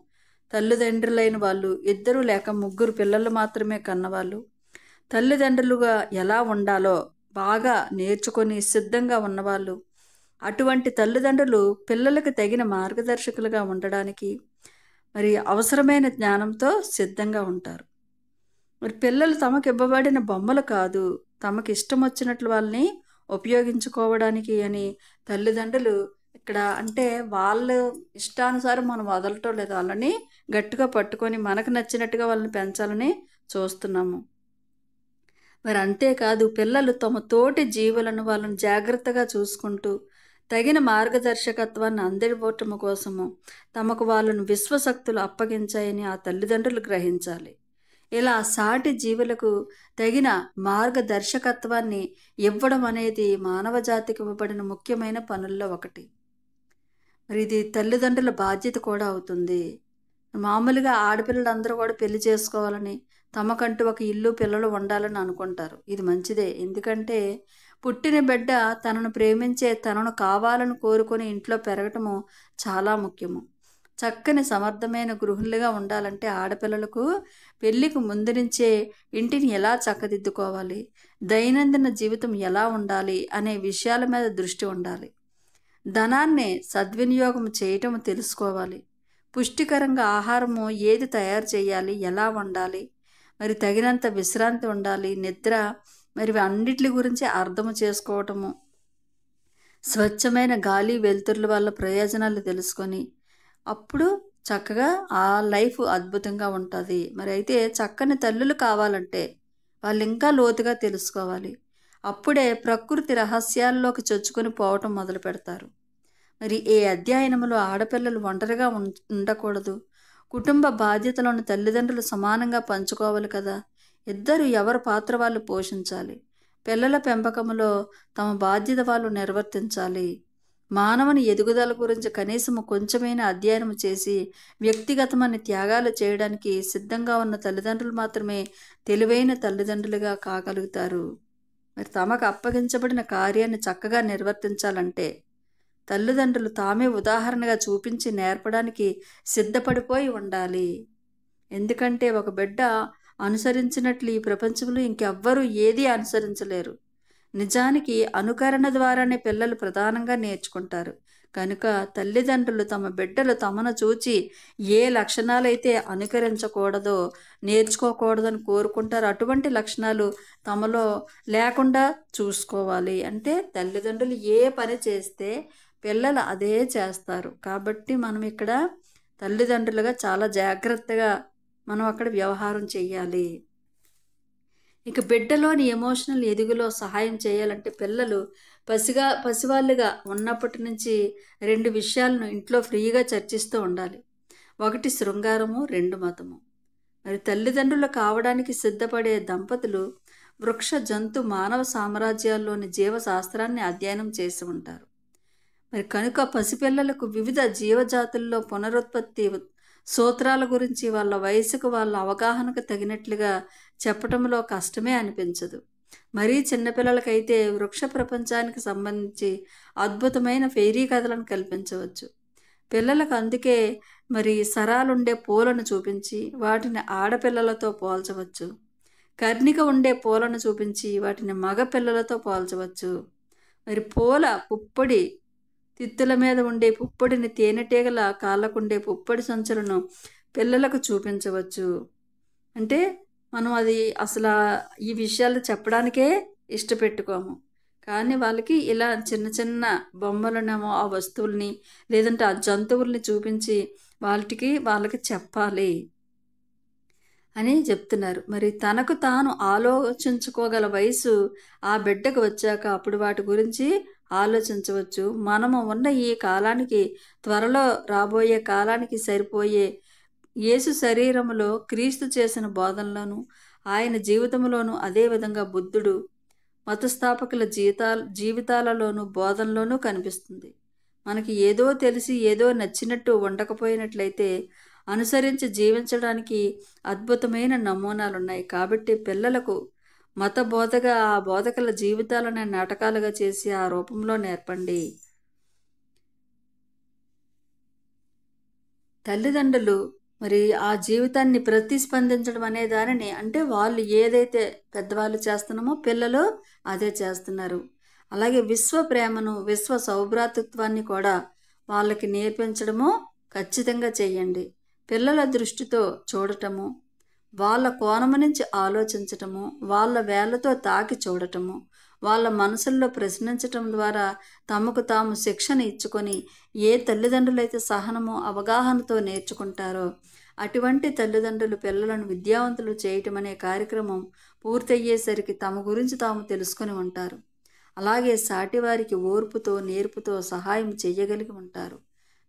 తల్లిదండ్రులైన వాళ్ళు ఇద్దరు లేక ముగ్గురు పిల్లలు మాత్రమే కన్నవాళ్ళు తల్లిదండ్రులుగా ఎలా ఉండాలో బాగా నేర్చుకొని సిద్ధంగా ఉన్నవాళ్ళు, అటువంటి తల్లిదండ్రులు పిల్లలకు తగిన మార్గదర్శకులుగా ఉండడానికి మరి అవసరమైన జ్ఞానంతో సిద్ధంగా ఉంటారు. మరి పిల్లలు తమకు ఇవ్వబడిన బొమ్మలు కాదు, తమకు ఇష్టం వచ్చినట్లు వాళ్ళని ఉపయోగించుకోవడానికి అని తల్లిదండ్రులు ఇక్కడ అంటే వాళ్ళ ఇష్టానుసారం మనం వదలటం లేదు, వాళ్ళని గట్టిగా పట్టుకొని మనకు నచ్చినట్టుగా వాళ్ళని పెంచాలని చూస్తున్నాము. మరి అంతేకాదు పిల్లలు తమ తోటి జీవులను వాళ్ళని జాగ్రత్తగా చూసుకుంటూ తగిన మార్గదర్శకత్వాన్ని అందివ్వటం కోసము తమకు వాళ్ళను విశ్వశక్తులు అప్పగించాయని ఆ తల్లిదండ్రులు గ్రహించాలి. ఇలా సాటి జీవులకు తగిన మార్గదర్శకత్వాన్ని ఇవ్వడం అనేది మానవ జాతికి ఇవ్వబడిన ముఖ్యమైన పనుల్లో ఒకటి. మరి ఇది తల్లిదండ్రుల బాధ్యత కూడా అవుతుంది. మామూలుగా ఆడపిల్లలందరూ కూడా పెళ్లి చేసుకోవాలని తమకంటూ ఒక ఇల్లు పిల్లలు ఉండాలని అనుకుంటారు. ఇది మంచిదే. ఎందుకంటే పుట్టిన బిడ్డ తనను ప్రేమించే తనను కావాలని కోరుకొని ఇంట్లో పెరగటము చాలా ముఖ్యము. చక్కని సమర్థమైన గృహిణులుగా ఉండాలంటే ఆడపిల్లలకు పెళ్లికి ముందు నుంచే ఇంటిని ఎలా చక్కదిద్దుకోవాలి, దైనందిన జీవితం ఎలా ఉండాలి అనే విషయాల మీద దృష్టి ఉండాలి. ధనాన్ని సద్వినియోగం చేయటం తెలుసుకోవాలి. పుష్టికరంగా ఆహారము ఏది తయారు చేయాలి, ఎలా వండాలి, మరి తగినంత విశ్రాంతి ఉండాలి, నిద్ర, మరి అన్నిటి గురించి అర్థము చేసుకోవటము, స్వచ్ఛమైన గాలి వెలుతురుల వల్ల ప్రయోజనాలు తెలుసుకొని అప్పుడు చక్కగా ఆ లైఫ్ అద్భుతంగా ఉంటుంది. మరి అయితే చక్కని తల్లులు కావాలంటే వాళ్ళు ఇంకా లోతుగా తెలుసుకోవాలి. అప్పుడే ప్రకృతి రహస్యాల్లోకి చొచ్చుకొని పోవటం మొదలు పెడతారు. మరి ఏ అధ్యయనంలో ఆడపిల్లలు ఒంటరిగా ఉండకూడదు, కుటుంబ బాధ్యతలను తల్లిదండ్రులు సమానంగా పంచుకోవాలి కదా. ఇద్దరు ఎవరి పాత్ర వాళ్ళు పోషించాలి. పిల్లల పెంపకంలో తమ బాధ్యత వాళ్ళు నిర్వర్తించాలి. మానవుని ఎదుగుదల గురించి కనీసం కొంచెమైనా అధ్యయనం చేసి వ్యక్తిగతమైన త్యాగాలు చేయడానికి సిద్ధంగా ఉన్న తల్లిదండ్రులు మాత్రమే తెలివైన తల్లిదండ్రులుగా కాగలుగుతారు. మరి తమకు అప్పగించబడిన కార్యాన్ని చక్కగా నిర్వర్తించాలంటే తల్లిదండ్రులు తామే ఉదాహరణగా చూపించి నేర్పడానికి సిద్ధపడిపోయి ఉండాలి. ఎందుకంటే ఒక బిడ్డ అనుసరించినట్లు ఈ ప్రపంచంలో ఇంకెవ్వరూ ఏదీ అనుసరించలేరు. నిజానికి అనుకరణ ద్వారానే పిల్లలు ప్రధానంగా నేర్చుకుంటారు. కనుక తల్లిదండ్రులు తమ బిడ్డలు తమను చూచి ఏ లక్షణాలైతే అనుకరించకూడదో నేర్చుకోకూడదని కోరుకుంటారు, అటువంటి లక్షణాలు తమలో లేకుండా చూసుకోవాలి. అంటే తల్లిదండ్రులు ఏ పని చేస్తే పిల్లలు అదే చేస్తారు. కాబట్టి మనం ఇక్కడ తల్లిదండ్రులుగా చాలా జాగ్రత్తగా మనం అక్కడ వ్యవహారం చేయాలి. ఇక బిడ్డలోని ఎమోషనల్ ఎదుగులో సహాయం చేయాలంటే పిల్లలు పసివాళ్ళుగా ఉన్నప్పటి నుంచి 2 విషయాలను ఇంట్లో ఫ్రీగా చర్చిస్తూ ఉండాలి. 1 శృంగారము, 2 మతము. మరి తల్లిదండ్రులు కావడానికి సిద్ధపడే దంపతులు వృక్ష జంతు మానవ సామ్రాజ్యాల్లోని జీవశాస్త్రాన్ని అధ్యయనం చేసి ఉంటారు. మరి కనుక పసిపిల్లలకు వివిధ జీవజాతుల్లో పునరుత్పత్తి సూత్రాల గురించి వాళ్ళ వయసుకు వాళ్ళ అవగాహనకు తగినట్లుగా చెప్పడంలో కష్టమే అనిపించదు. మరీ చిన్నపిల్లలకైతే వృక్ష ప్రపంచానికి సంబంధించి అద్భుతమైన ఫెయిరీ కథలను కల్పించవచ్చు. పిల్లలకు అందుకే సరాలుండే పూలను చూపించి వాటిని ఆడపిల్లలతో పోల్చవచ్చు. కర్ణిక ఉండే పూలను చూపించి వాటిని మగ పిల్లలతో పోల్చవచ్చు. పూల పుప్పొడి తిత్తుల మీద ఉండే పుప్పొడిని తేనెటీగల కాళ్ళకుండే పుప్పొడి సంచులను పిల్లలకు చూపించవచ్చు. అంటే మనం అది అసలు ఈ విషయాలు చెప్పడానికే ఇష్టపెట్టుకోము, కానీ వాళ్ళకి ఇలా చిన్న చిన్న బొమ్మలనేమో ఆ వస్తువుల్ని లేదంటే ఆ జంతువుల్ని చూపించి వాళ్ళకి చెప్పాలి అని చెప్తున్నారు. తనకు తాను ఆలోచించుకోగల వయసు ఆ బిడ్డకు వచ్చాక అప్పుడు వాటి గురించి ఆలోచించవచ్చు. మనము ఉన్న ఈ కాలానికి, త్వరలో రాబోయే కాలానికి సరిపోయే యేసు శరీరములో క్రీస్తు చేసిన బోధనలోను ఆయన జీవితంలోను, అదేవిధంగా బుద్ధుడు మతస్థాపకుల జీవితాలలోనూ బోధనలోనూ కనిపిస్తుంది. మనకి ఏదో తెలిసి ఏదో నచ్చినట్టు ఉండకపోయినట్లయితే అనుసరించి జీవించడానికి అద్భుతమైన నమూనాలు ఉన్నాయి. కాబట్టి పిల్లలకు మత బోధగా ఆ బోధకుల జీవితాలను నాటకాలుగా చేసి ఆ రూపంలో నేర్పండి. తల్లిదండ్రులు ఆ జీవితాన్ని ప్రతిస్పందించడం అనే దానిని, అంటే వాళ్ళు ఏదైతే పెద్దవాళ్ళు చేస్తున్నామో పిల్లలు అదే చేస్తున్నారు. అలాగే విశ్వ ప్రేమను, విశ్వ సౌభ్రాతృత్వాన్ని కూడా వాళ్ళకి నేర్పించడము ఖచ్చితంగా చేయండి. పిల్లల దృష్టితో చూడటము, వాళ్ళ కోణము నుంచి ఆలోచించటము, వాళ్ళ వేళ్లతో తాకి చూడటము, వాళ్ళ మనసుల్లో ప్రశ్నించటం ద్వారా తమకు తాము శిక్షణ ఇచ్చుకొని ఏ తల్లిదండ్రులైతే సహనము, అవగాహనతో నేర్చుకుంటారో అటువంటి తల్లిదండ్రులు పిల్లలను విద్యావంతులు చేయటం అనే కార్యక్రమం పూర్తయ్యేసరికి తమ గురించి తాము తెలుసుకొని ఉంటారు. అలాగే సాటివారికి ఓర్పుతో, నేర్పుతో సహాయం చేయగలిగి ఉంటారు.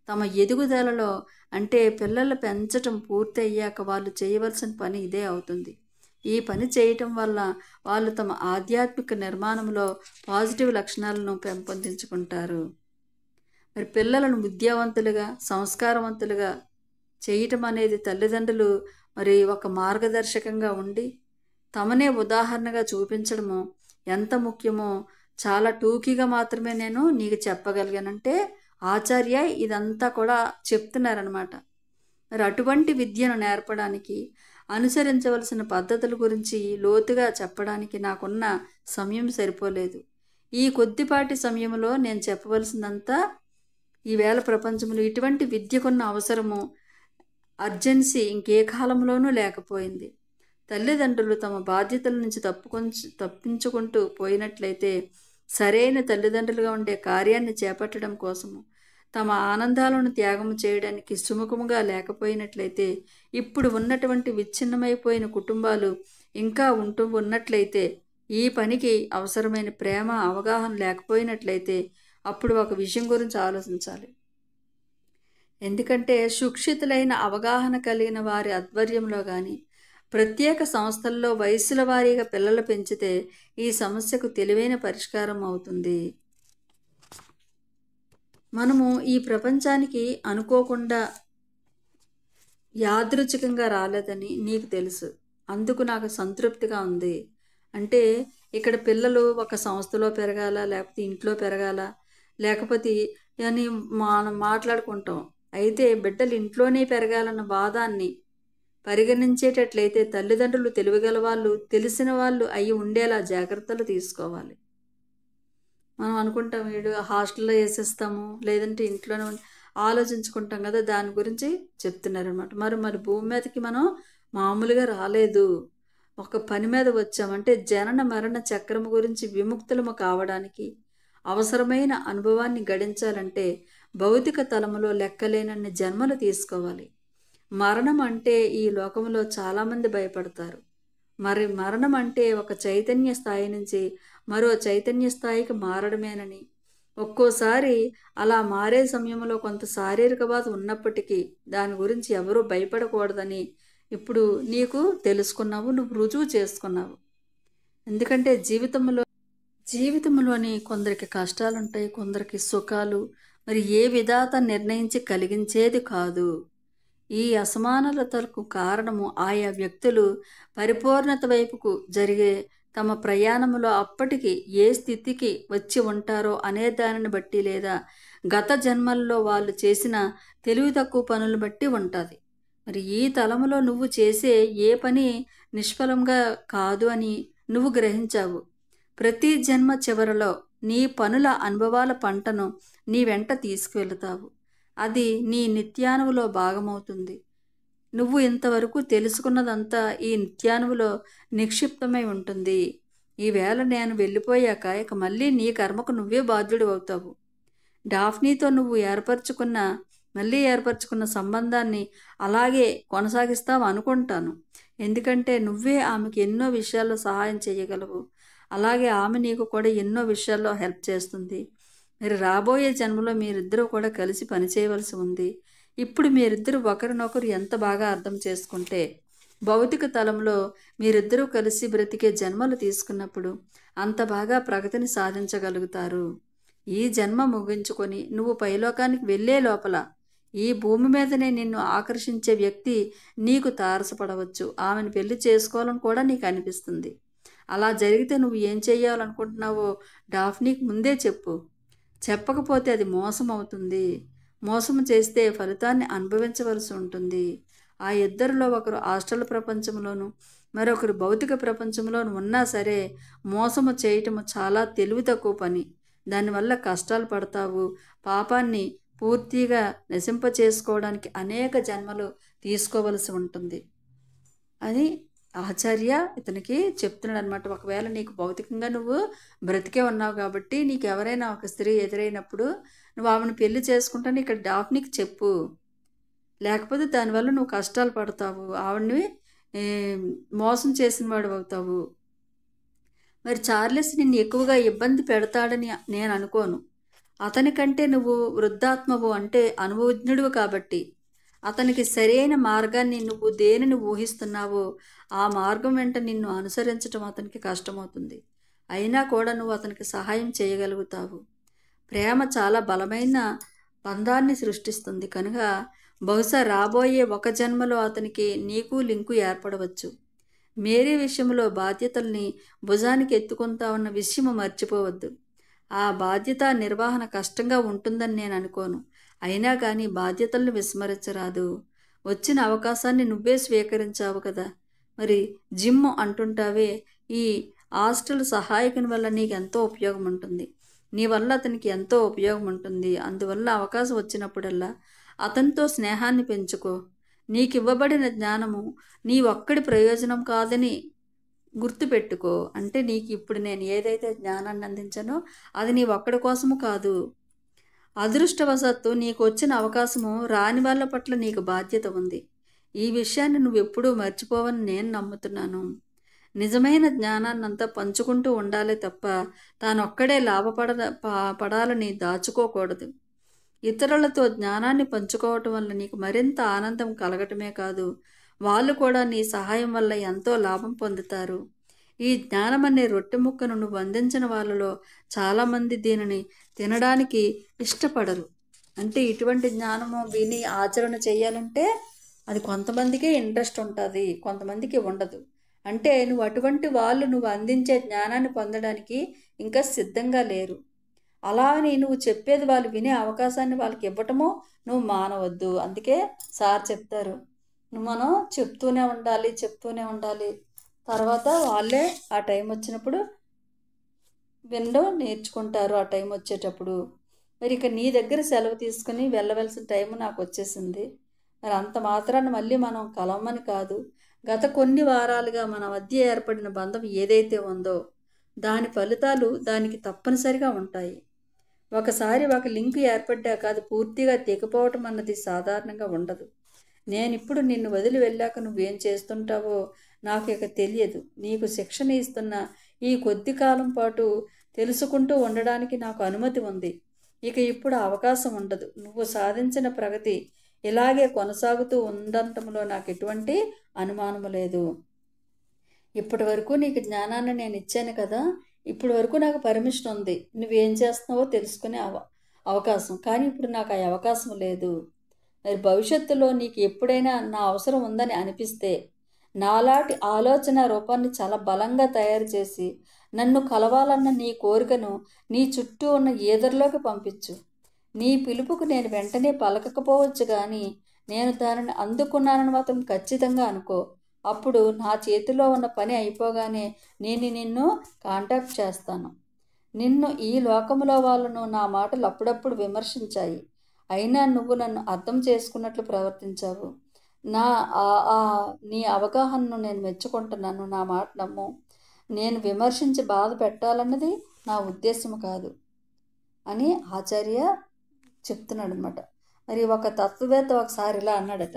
తమ ఎదుగుదలలో, అంటే పిల్లలు పెంచటం పూర్తి అయ్యాక వాళ్ళు చేయవలసిన పని ఇదే అవుతుంది. ఈ పని చేయటం వల్ల వాళ్ళు తమ ఆధ్యాత్మిక నిర్మాణంలో పాజిటివ్ లక్షణాలను పెంపొందించుకుంటారు. పిల్లలను విద్యావంతులుగా, సంస్కారవంతులుగా చేయటం అనేది తల్లిదండ్రులు ఒక మార్గదర్శకంగా ఉండి తమనే ఉదాహరణగా చూపించడము ఎంత ముఖ్యమో చాలా టూకీగా మాత్రమే నేను నీకు చెప్పగలిగానంటే ఆచార్య ఇదంతా కూడా చెప్తున్నారనమాట. అటువంటి విద్యను నేర్పడానికి అనుసరించవలసిన పద్ధతుల గురించి లోతుగా చెప్పడానికి నాకున్న సమయం సరిపోలేదు. ఈ కొద్దిపాటి సమయంలో నేను చెప్పవలసిందంతా ఈవేళ ప్రపంచంలో ఇటువంటి విద్యకున్న అవసరము, అర్జెన్సీ ఇంకే కాలంలోనూ లేకపోయింది. తల్లిదండ్రులు తమ బాధ్యతల నుంచి తప్పించుకుంటూ పోయినట్లయితే సరైన తల్లిదండ్రులుగా ఉండే కార్యాన్ని చేపట్టడం కోసము, తమ ఆనందాలను త్యాగం చేయడానికి సుముఖముగా లేకపోయినట్లయితే, ఇప్పుడు ఉన్నటువంటి విచ్ఛిన్నమైపోయిన కుటుంబాలు ఇంకా ఉన్నట్లయితే, ఈ పనికి అవసరమైన ప్రేమ, అవగాహన లేకపోయినట్లయితే అప్పుడు ఒక విషయం గురించి ఆలోచించాలి. ఎందుకంటే సుక్షితులైన అవగాహన కలిగిన వారి ఆధ్వర్యంలో కానీ ప్రత్యేక సంస్థల్లో వయస్సుల వారీగా పిల్లలు పెంచితే ఈ సమస్యకు తెలివైన పరిష్కారం అవుతుంది. మనము ఈ ప్రపంచానికి అనుకోకుండా యాదృచ్ఛికంగా రాలేదని నీకు తెలుసు. అందుకు నాకు సంతృప్తిగా ఉంది. అంటే ఇక్కడ పిల్లలు ఒక సంస్థలో పెరగాల, లేకపోతే ఇంట్లో పెరగాల, లేకపోతే అని మనం మాట్లాడుకుంటాం. అయితే బిడ్డలు ఇంట్లోనే పెరగాలన్న వాదాన్ని పరిగణించేటట్లయితే తల్లిదండ్రులు తెలివిగల వాళ్ళు, తెలిసిన వాళ్ళు అయి ఉండేలా జాగ్రత్తలు తీసుకోవాలి. మనం అనుకుంటాం వీడు హాస్టల్లో వేసేస్తాము, లేదంటే ఇంట్లోనే ఆలోచించుకుంటాం కదా, దాని గురించి చెప్తున్నారనమాట. మరి భూమి మీదకి మనం మామూలుగా రాలేదు, ఒక పని మీద వచ్చామంటే జనన మరణ చక్రము గురించి విముక్తులము కావడానికి అవసరమైన అనుభవాన్ని గడించాలంటే భౌతిక తలములో లెక్కలేనన్ని జన్మలు తీసుకోవాలి. మరణం అంటే ఈ లోకంలో చాలామంది భయపడతారు. మరణం అంటే ఒక చైతన్య స్థాయి నుంచి మరో చైతన్య స్థాయికి మారడమేనని, ఒక్కోసారి అలా మారే సమయంలో కొంత శారీరక బాధ ఉన్నప్పటికీ దాని గురించి ఎవరూ భయపడకూడదని ఇప్పుడు నీకు తెలుసుకున్నావు, నువ్వు రుజువు చేసుకున్నావు. ఎందుకంటే జీవితంలోని కొందరికి కష్టాలు ఉంటాయి, కొందరికి సుఖాలు. ఏ విధాత నిర్ణయించి కలిగించేది కాదు. ఈ అసమానతలకు కారణము ఆయా వ్యక్తులు పరిపూర్ణత వైపుకు జరిగే తమ ప్రయాణములో అప్పటికి ఏ స్థితికి వచ్చి ఉంటారో అనే దానిని బట్టి లేదా గత జన్మల్లో వాళ్ళు చేసిన తెలివి తక్కువ పనులు బట్టి ఉంటుంది. మరి ఈ తలములో నువ్వు చేసే ఏ పని నిష్ఫలంగా కాదు అని నువ్వు గ్రహించావు. ప్రతి జన్మ చివరలో నీ పనుల అనుభవాల పంటను నీ వెంట తీసుకువెళతావు. అది నీ నిత్యానువులో భాగమవుతుంది. నువ్వు ఇంతవరకు తెలుసుకున్నదంతా ఈ నిత్యానువులో నిక్షిప్తమై ఉంటుంది. ఈవేళ నేను వెళ్ళిపోయాక ఇక మళ్ళీ నీ కర్మకు నువ్వే బాధ్యుడు అవుతావు. డాఫ్నీతో నువ్వు మళ్ళీ ఏర్పరచుకున్న సంబంధాన్ని అలాగే కొనసాగిస్తావు అనుకుంటాను. ఎందుకంటే నువ్వే ఆమెకి ఎన్నో విషయాల్లో సహాయం చేయగలవు. అలాగే ఆమె నీకు కూడా ఎన్నో విషయాల్లో హెల్ప్ చేస్తుంది. మరి రాబోయే జన్మలో మీరిద్దరూ కూడా కలిసి పనిచేయవలసి ఉంది. ఇప్పుడు మీరిద్దరూ ఒకరినొకరు ఎంత బాగా అర్థం చేసుకుంటే భౌతిక తలంలో మీరిద్దరూ కలిసి బ్రతికే జన్మలు తీసుకున్నప్పుడు అంత బాగా ప్రగతిని సాధించగలుగుతారు. ఈ జన్మ ముగించుకొని నువ్వు పైలోకానికి వెళ్ళే లోపల ఈ భూమి మీదనే నిన్ను ఆకర్షించే వ్యక్తి నీకు తారసపడవచ్చు. ఆమెను పెళ్లి చేసుకోవాలని కూడా నీకు అనిపిస్తుంది. అలా జరిగితే నువ్వు ఏం చేయాలనుకుంటున్నావో డాఫ్నీకి ముందే చెప్పు. చెప్పకపోతే అది మోసం అవుతుంది. మోసం చేస్తే ఫలితాన్ని అనుభవించవలసి ఉంటుంది. ఆ ఇద్దరిలో ఒకరు ఆస్ట్రల్ ప్రపంచంలోనూ మరొకరు భౌతిక ప్రపంచంలోనూ ఉన్నా సరే మోసము చేయటము చాలా తెలివి తక్కువ పని. దానివల్ల కష్టాలు పడతావు. పాపాన్ని పూర్తిగా నశింపచేసుకోవడానికి అనేక జన్మలు తీసుకోవలసి ఉంటుంది అని ఆచార్య ఇతనికి చెప్తున్నాడు అనమాట. ఒకవేళ నీకు భౌతికంగా నువ్వు బ్రతికే ఉన్నావు కాబట్టి నీకు ఎవరైనా ఒక స్త్రీ ఎదురైనప్పుడు నువ్వు ఆమెను పెళ్లి చేసుకుంటాను ఇక్కడ డాఫ్నీకి చెప్పు. లేకపోతే దానివల్ల నువ్వు కష్టాలు పడతావు. ఆవిడ్ని మోసం చేసిన వాడు అవుతావు. మరి చార్లెస్ నిన్ను ఎక్కువగా ఇబ్బంది పెడతాడని నేను అనుకోను. అతనికంటే నువ్వు వృద్ధాత్మవు అంటే అనుభవజ్ఞుడు కాబట్టి అతనికి సరైన మార్గాన్ని నువ్వు దేనిని ఊహిస్తున్నావో ఆ మార్గం వెంట నిన్ను అనుసరించటం అతనికి కష్టమవుతుంది. అయినా కూడా నువ్వు అతనికి సహాయం చేయగలుగుతావు. ప్రేమ చాలా బలమైన బంధాన్ని సృష్టిస్తుంది కనుక బహుశా రాబోయే ఒక జన్మలో అతనికి నీకు లింకు ఏర్పడవచ్చు. మేరీ విషయంలో బాధ్యతల్ని భుజానికి ఎత్తుకుంటా ఉన్న విషయము మర్చిపోవద్దు. ఆ బాధ్యత నిర్వహణ కష్టంగా ఉంటుందని నేను అనుకోను. అయినా కానీ బాధ్యతలను విస్మరించరాదు. వచ్చిన అవకాశాన్ని నువ్వే స్వీకరించావు కదా. మరి జిమ్ అంటుంటావే, ఈ హాస్టల్ సహాయకుని వల్ల నీకు ఎంతో ఉపయోగం ఉంటుంది. నీ వల్ల అతనికి ఎంతో ఉపయోగం ఉంటుంది. అందువల్ల అవకాశం వచ్చినప్పుడల్లా అతనితో స్నేహాన్ని పెంచుకో. నీకు ఇవ్వబడిన జ్ఞానము నీ ఒక్కడి ప్రయోజనం కాదని గుర్తుపెట్టుకో. అంటే నీకు ఇప్పుడు నేను ఏదైతే జ్ఞానాన్ని అందించానో అది నీ ఒక్కడి కోసము కాదు. అదృష్టవశాత్తు నీకు వచ్చిన అవకాశము రాని వాళ్ళ పట్ల నీకు బాధ్యత ఉంది. ఈ విషయాన్ని నువ్వు ఎప్పుడూ మర్చిపోవని నేను నమ్ముతున్నాను. నిజమైన జ్ఞానాన్నంతా పంచుకుంటూ ఉండాలే తప్ప తానొక్కడే పడాలని దాచుకోకూడదు. ఇతరులతో జ్ఞానాన్ని పంచుకోవటం వల్ల నీకు మరింత ఆనందం కలగటమే కాదు, వాళ్ళు కూడా నీ సహాయం వల్ల ఎంతో లాభం పొందుతారు. ఈ జ్ఞానం అనే రొట్టె ముక్కను నువ్వు అందించిన వాళ్ళలో చాలామంది దీనిని తినడానికి ఇష్టపడరు. అంటే ఇటువంటి జ్ఞానము విని ఆచరణ చేయాలంటే అది కొంతమందికే ఇంట్రెస్ట్ ఉంటుంది, కొంతమందికి ఉండదు. అంటే నువ్వు అటువంటి వాళ్ళు నువ్వు అందించే జ్ఞానాన్ని పొందడానికి ఇంకా సిద్ధంగా లేరు. అలా అని నువ్వు చెప్పేది వాళ్ళు వినే అవకాశాన్ని వాళ్ళకి ఇవ్వటమో నువ్వు మానవద్దు. అందుకే సార్ చెప్తారు, మనం చెప్తూనే ఉండాలి. తర్వాత వాళ్ళే ఆ టైం వచ్చినప్పుడు నేర్చుకుంటారు. ఆ టైం వచ్చేటప్పుడు మరి ఇక నీ దగ్గర సెలవు తీసుకుని వెళ్ళవలసిన టైం నాకు వచ్చేసింది. మరి అంత మాత్రాన్ని మళ్ళీ మనం కలవమని కాదు, గత కొన్ని వారాలుగా మన మధ్య ఏర్పడిన బంధం ఏదైతే ఉందో దాని ఫలితాలు దానికి తప్పనిసరిగా ఉంటాయి. ఒకసారి ఒక లింక్ ఏర్పడ్డాక అది పూర్తిగా తెగిపోవటం అన్నది సాధారణంగా ఉండదు. నేనిప్పుడు నిన్ను వదిలి వెళ్ళాక నువ్వేం చేస్తుంటావో నాకు ఇక తెలియదు. నీకు శిక్షణ ఇస్తున్న ఈ కొద్ది కాలం పాటు తెలుసుకుంటూ ఉండడానికి నాకు అనుమతి ఉంది. ఇక ఇప్పుడు అవకాశం ఉండదు. నువ్వు సాధించిన ప్రగతి ఇలాగే కొనసాగుతూ ఉండటంలో నాకు ఎటువంటి అనుమానము లేదు. ఇప్పటి వరకు నీకు జ్ఞానాన్ని నేను ఇచ్చాను కదా, ఇప్పటి వరకు నాకు పర్మిషన్ ఉంది నువ్వేం చేస్తున్నావో తెలుసుకునే అవకాశం. కానీ ఇప్పుడు నాకు ఆ అవకాశం లేదు. మరి భవిష్యత్తులో నీకు ఎప్పుడైనా నా అవసరం ఉందని అనిపిస్తే నాలాంటి ఆలోచన రూపాన్ని చాలా బలంగా తయారు చేసి నన్ను కలవాలన్న నీ కోరికను నీ చుట్టూ ఉన్న ఈదర్లోకి పంపించు. నీ పిలుపుకు నేను వెంటనే పలకకపోవచ్చు కానీ నేను దానిని అందుకున్నానని మాత్రం ఖచ్చితంగా అనుకో. అప్పుడు నా చేతిలో ఉన్న పని అయిపోగానే నేను నిన్ను కాంటాక్ట్ చేస్తాను. నిన్ను ఈ లోకంలో వాళ్ళను నా మాటలు అప్పుడప్పుడు విమర్శించాయి. అయినా నువ్వు నన్ను అర్థం చేసుకున్నట్లు ప్రవర్తించావు. నా నీ అవగాహనను నేను మెచ్చుకుంటున్నాను. నా మాట నమ్ము. నేను విమర్శించి బాధ పెట్టాలన్నది నా ఉద్దేశం కాదు అని ఆచార్య చెప్తున్నాడు అనమాట. మరి ఒక తత్వవేత్త ఒకసారి ఇలా అన్నాడట,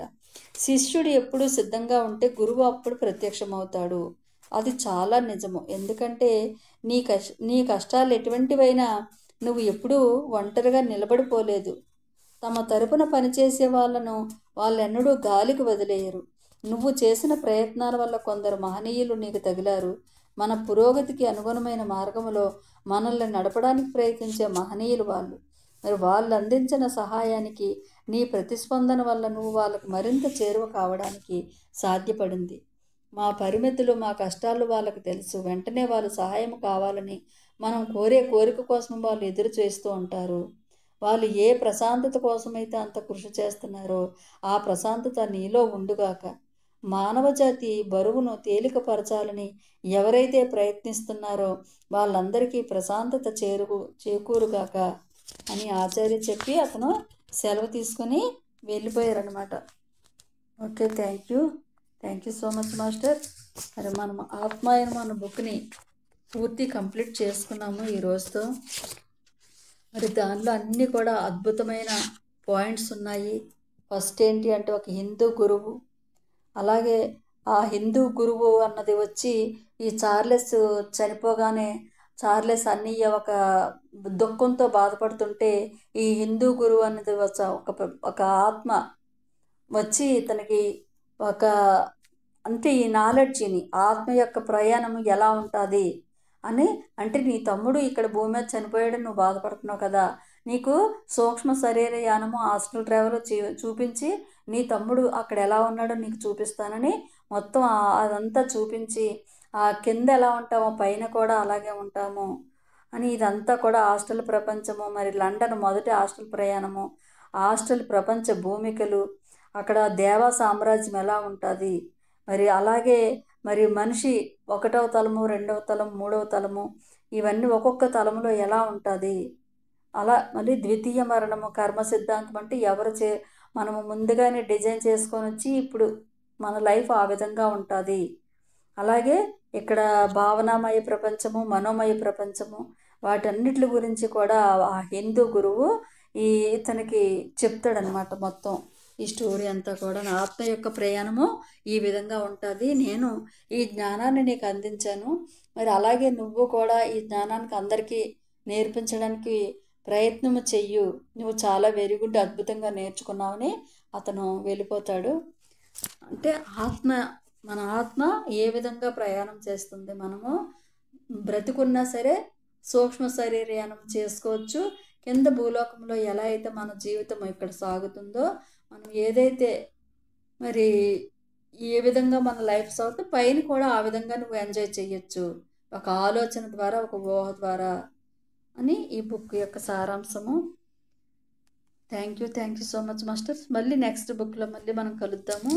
శిష్యుడు ఎప్పుడు సిద్ధంగా ఉంటే గురువు అప్పుడు ప్రత్యక్షమవుతాడు. అది చాలా నిజము. ఎందుకంటే నీ కష్టాలు ఎటువంటివైనా నువ్వు ఎప్పుడూ ఒంటరిగా నిలబడిపోలేదు. తమ తరపున పనిచేసే వాళ్ళెన్నడూ గాలికి వదిలేయరు. నువ్వు చేసిన ప్రయత్నాల వల్ల కొందరు మహనీయులు నీకు తగిలారు. మన పురోగతికి అనుగుణమైన మార్గంలో మనల్ని నడపడానికి ప్రయత్నించే మహనీయులు వాళ్ళు. మరి వాళ్ళు అందించిన సహాయానికి నీ ప్రతిస్పందన వల్ల నువ్వు వాళ్ళకు మరింత చేరువ కావడానికి సాధ్యపడింది. మా పరిమితులు, మా కష్టాలు వాళ్ళకు తెలుసు. వెంటనే వాళ్ళు సహాయం కావాలని మనం కోరే కోరిక కోసం వాళ్ళు ఎదురు చేస్తూ ఉంటారు. వాళ్ళు ఏ ప్రశాంతత కోసమైతే అంత కృషి చేస్తున్నారో ఆ ప్రశాంతత నీలో ఉండుగాక. మానవజాతి బరువును తేలికపరచాలని ఎవరైతే ప్రయత్నిస్తున్నారో వాళ్ళందరికీ ప్రశాంతత చేకూరుగాక అని ఆచార్య చెప్పి అతను సెలవు తీసుకొని వెళ్ళిపోయారనమాట. Okay, thank you so much master. మరి మనం ఆత్మాయనం అన్న బుక్ని పూర్తి కంప్లీట్ చేసుకున్నాము ఈ రోజుతో. మరి దానిలో అన్నీ కూడా అద్భుతమైన పాయింట్స్ ఉన్నాయి. ఫస్ట్ ఏంటి అంటే ఒక హిందూ గురువు, అలాగే ఆ హిందూ గురువు అన్నది వచ్చి ఈ చార్లెస్ చనిపోగానే చార్లెస్ అన్నయ్య ఒక దుఃఖంతో బాధపడుతుంటే ఈ హిందూ గురువు అన్నది ఒక ఆత్మ వచ్చి ఇతనికి ఒక అంటే ఈ నాలెడ్జిని ఆత్మ యొక్క ప్రయాణం ఎలా ఉంటుంది అని, అంటే నీ తమ్ముడు ఇక్కడ భూమి మీద చనిపోయాడని నువ్వు బాధపడుతున్నావు కదా, నీకు సూక్ష్మ శరీర యానము హాస్టల్ ట్రావెల్ చూపించి నీ తమ్ముడు అక్కడ ఎలా ఉన్నాడో నీకు చూపిస్తానని మొత్తం అదంతా చూపించి ఆ కింద ఎలా ఉంటామో పైన కూడా అలాగే ఉంటాము అని ఇదంతా కూడా హాస్టల్ ప్రపంచము, మరి లండన్ మొదటి హాస్టల్ ప్రయాణము, హాస్టల్ ప్రపంచ భూమికలు, అక్కడ దేవా సామ్రాజ్యం ఎలా ఉంటుంది, మరి అలాగే మరి మనిషి 1వ తలము 2వ తలము 3వ తలము ఇవన్నీ ఒక్కొక్క తలములో ఎలా ఉంటుంది, అలా మళ్ళీ ద్వితీయ మరణము కర్మ సిద్ధాంతం అంటే మనము ముందుగానే డిజైన్ చేసుకొని వచ్చి ఇప్పుడు మన లైఫ్ ఆ విధంగా ఉంటుంది. అలాగే ఇక్కడ భావనామయ ప్రపంచము మనోమయ ప్రపంచము వాటన్నిటి గురించి కూడా ఆ హిందూ గురువు ఇతనికి చెప్తాడనమాట. మొత్తం ఈ స్టోరీ అంతా కూడా నా ఆత్మ యొక్క ప్రయాణము ఈ విధంగా ఉంటుంది. నేను ఈ జ్ఞానాన్ని నీకు అందించాను. మరి అలాగే నువ్వు కూడా ఈ జ్ఞానానికి అందరికీ నేర్పించడానికి ప్రయత్నము చెయ్యు. నువ్వు చాలా వెరీ గుడ్, అద్భుతంగా నేర్చుకున్నావని అతను వెళ్ళిపోతాడు. అంటే మన ఆత్మ ఏ విధంగా ప్రయాణం చేస్తుంది, మనము బ్రతుకున్నా సరే సూక్ష్మ శరీరయానం చేసుకోవచ్చు. కింద భూలోకంలో ఎలా అయితే మన జీవితం ఇక్కడ సాగుతుందో, మనం ఏదైతే మరి ఏ విధంగా మన లైఫ్ సాగుతుందో పైన కూడా ఆ విధంగా నువ్వు ఎంజాయ్ చేయొచ్చు ఒక ఆలోచన ద్వారా, ఒక ఊహ ద్వారా అని ఈ బుక్ యొక్క సారాంశము. Thank you so much masters. మళ్ళీ నెక్స్ట్ బుక్లో మళ్ళీ మనం కలుద్దాము.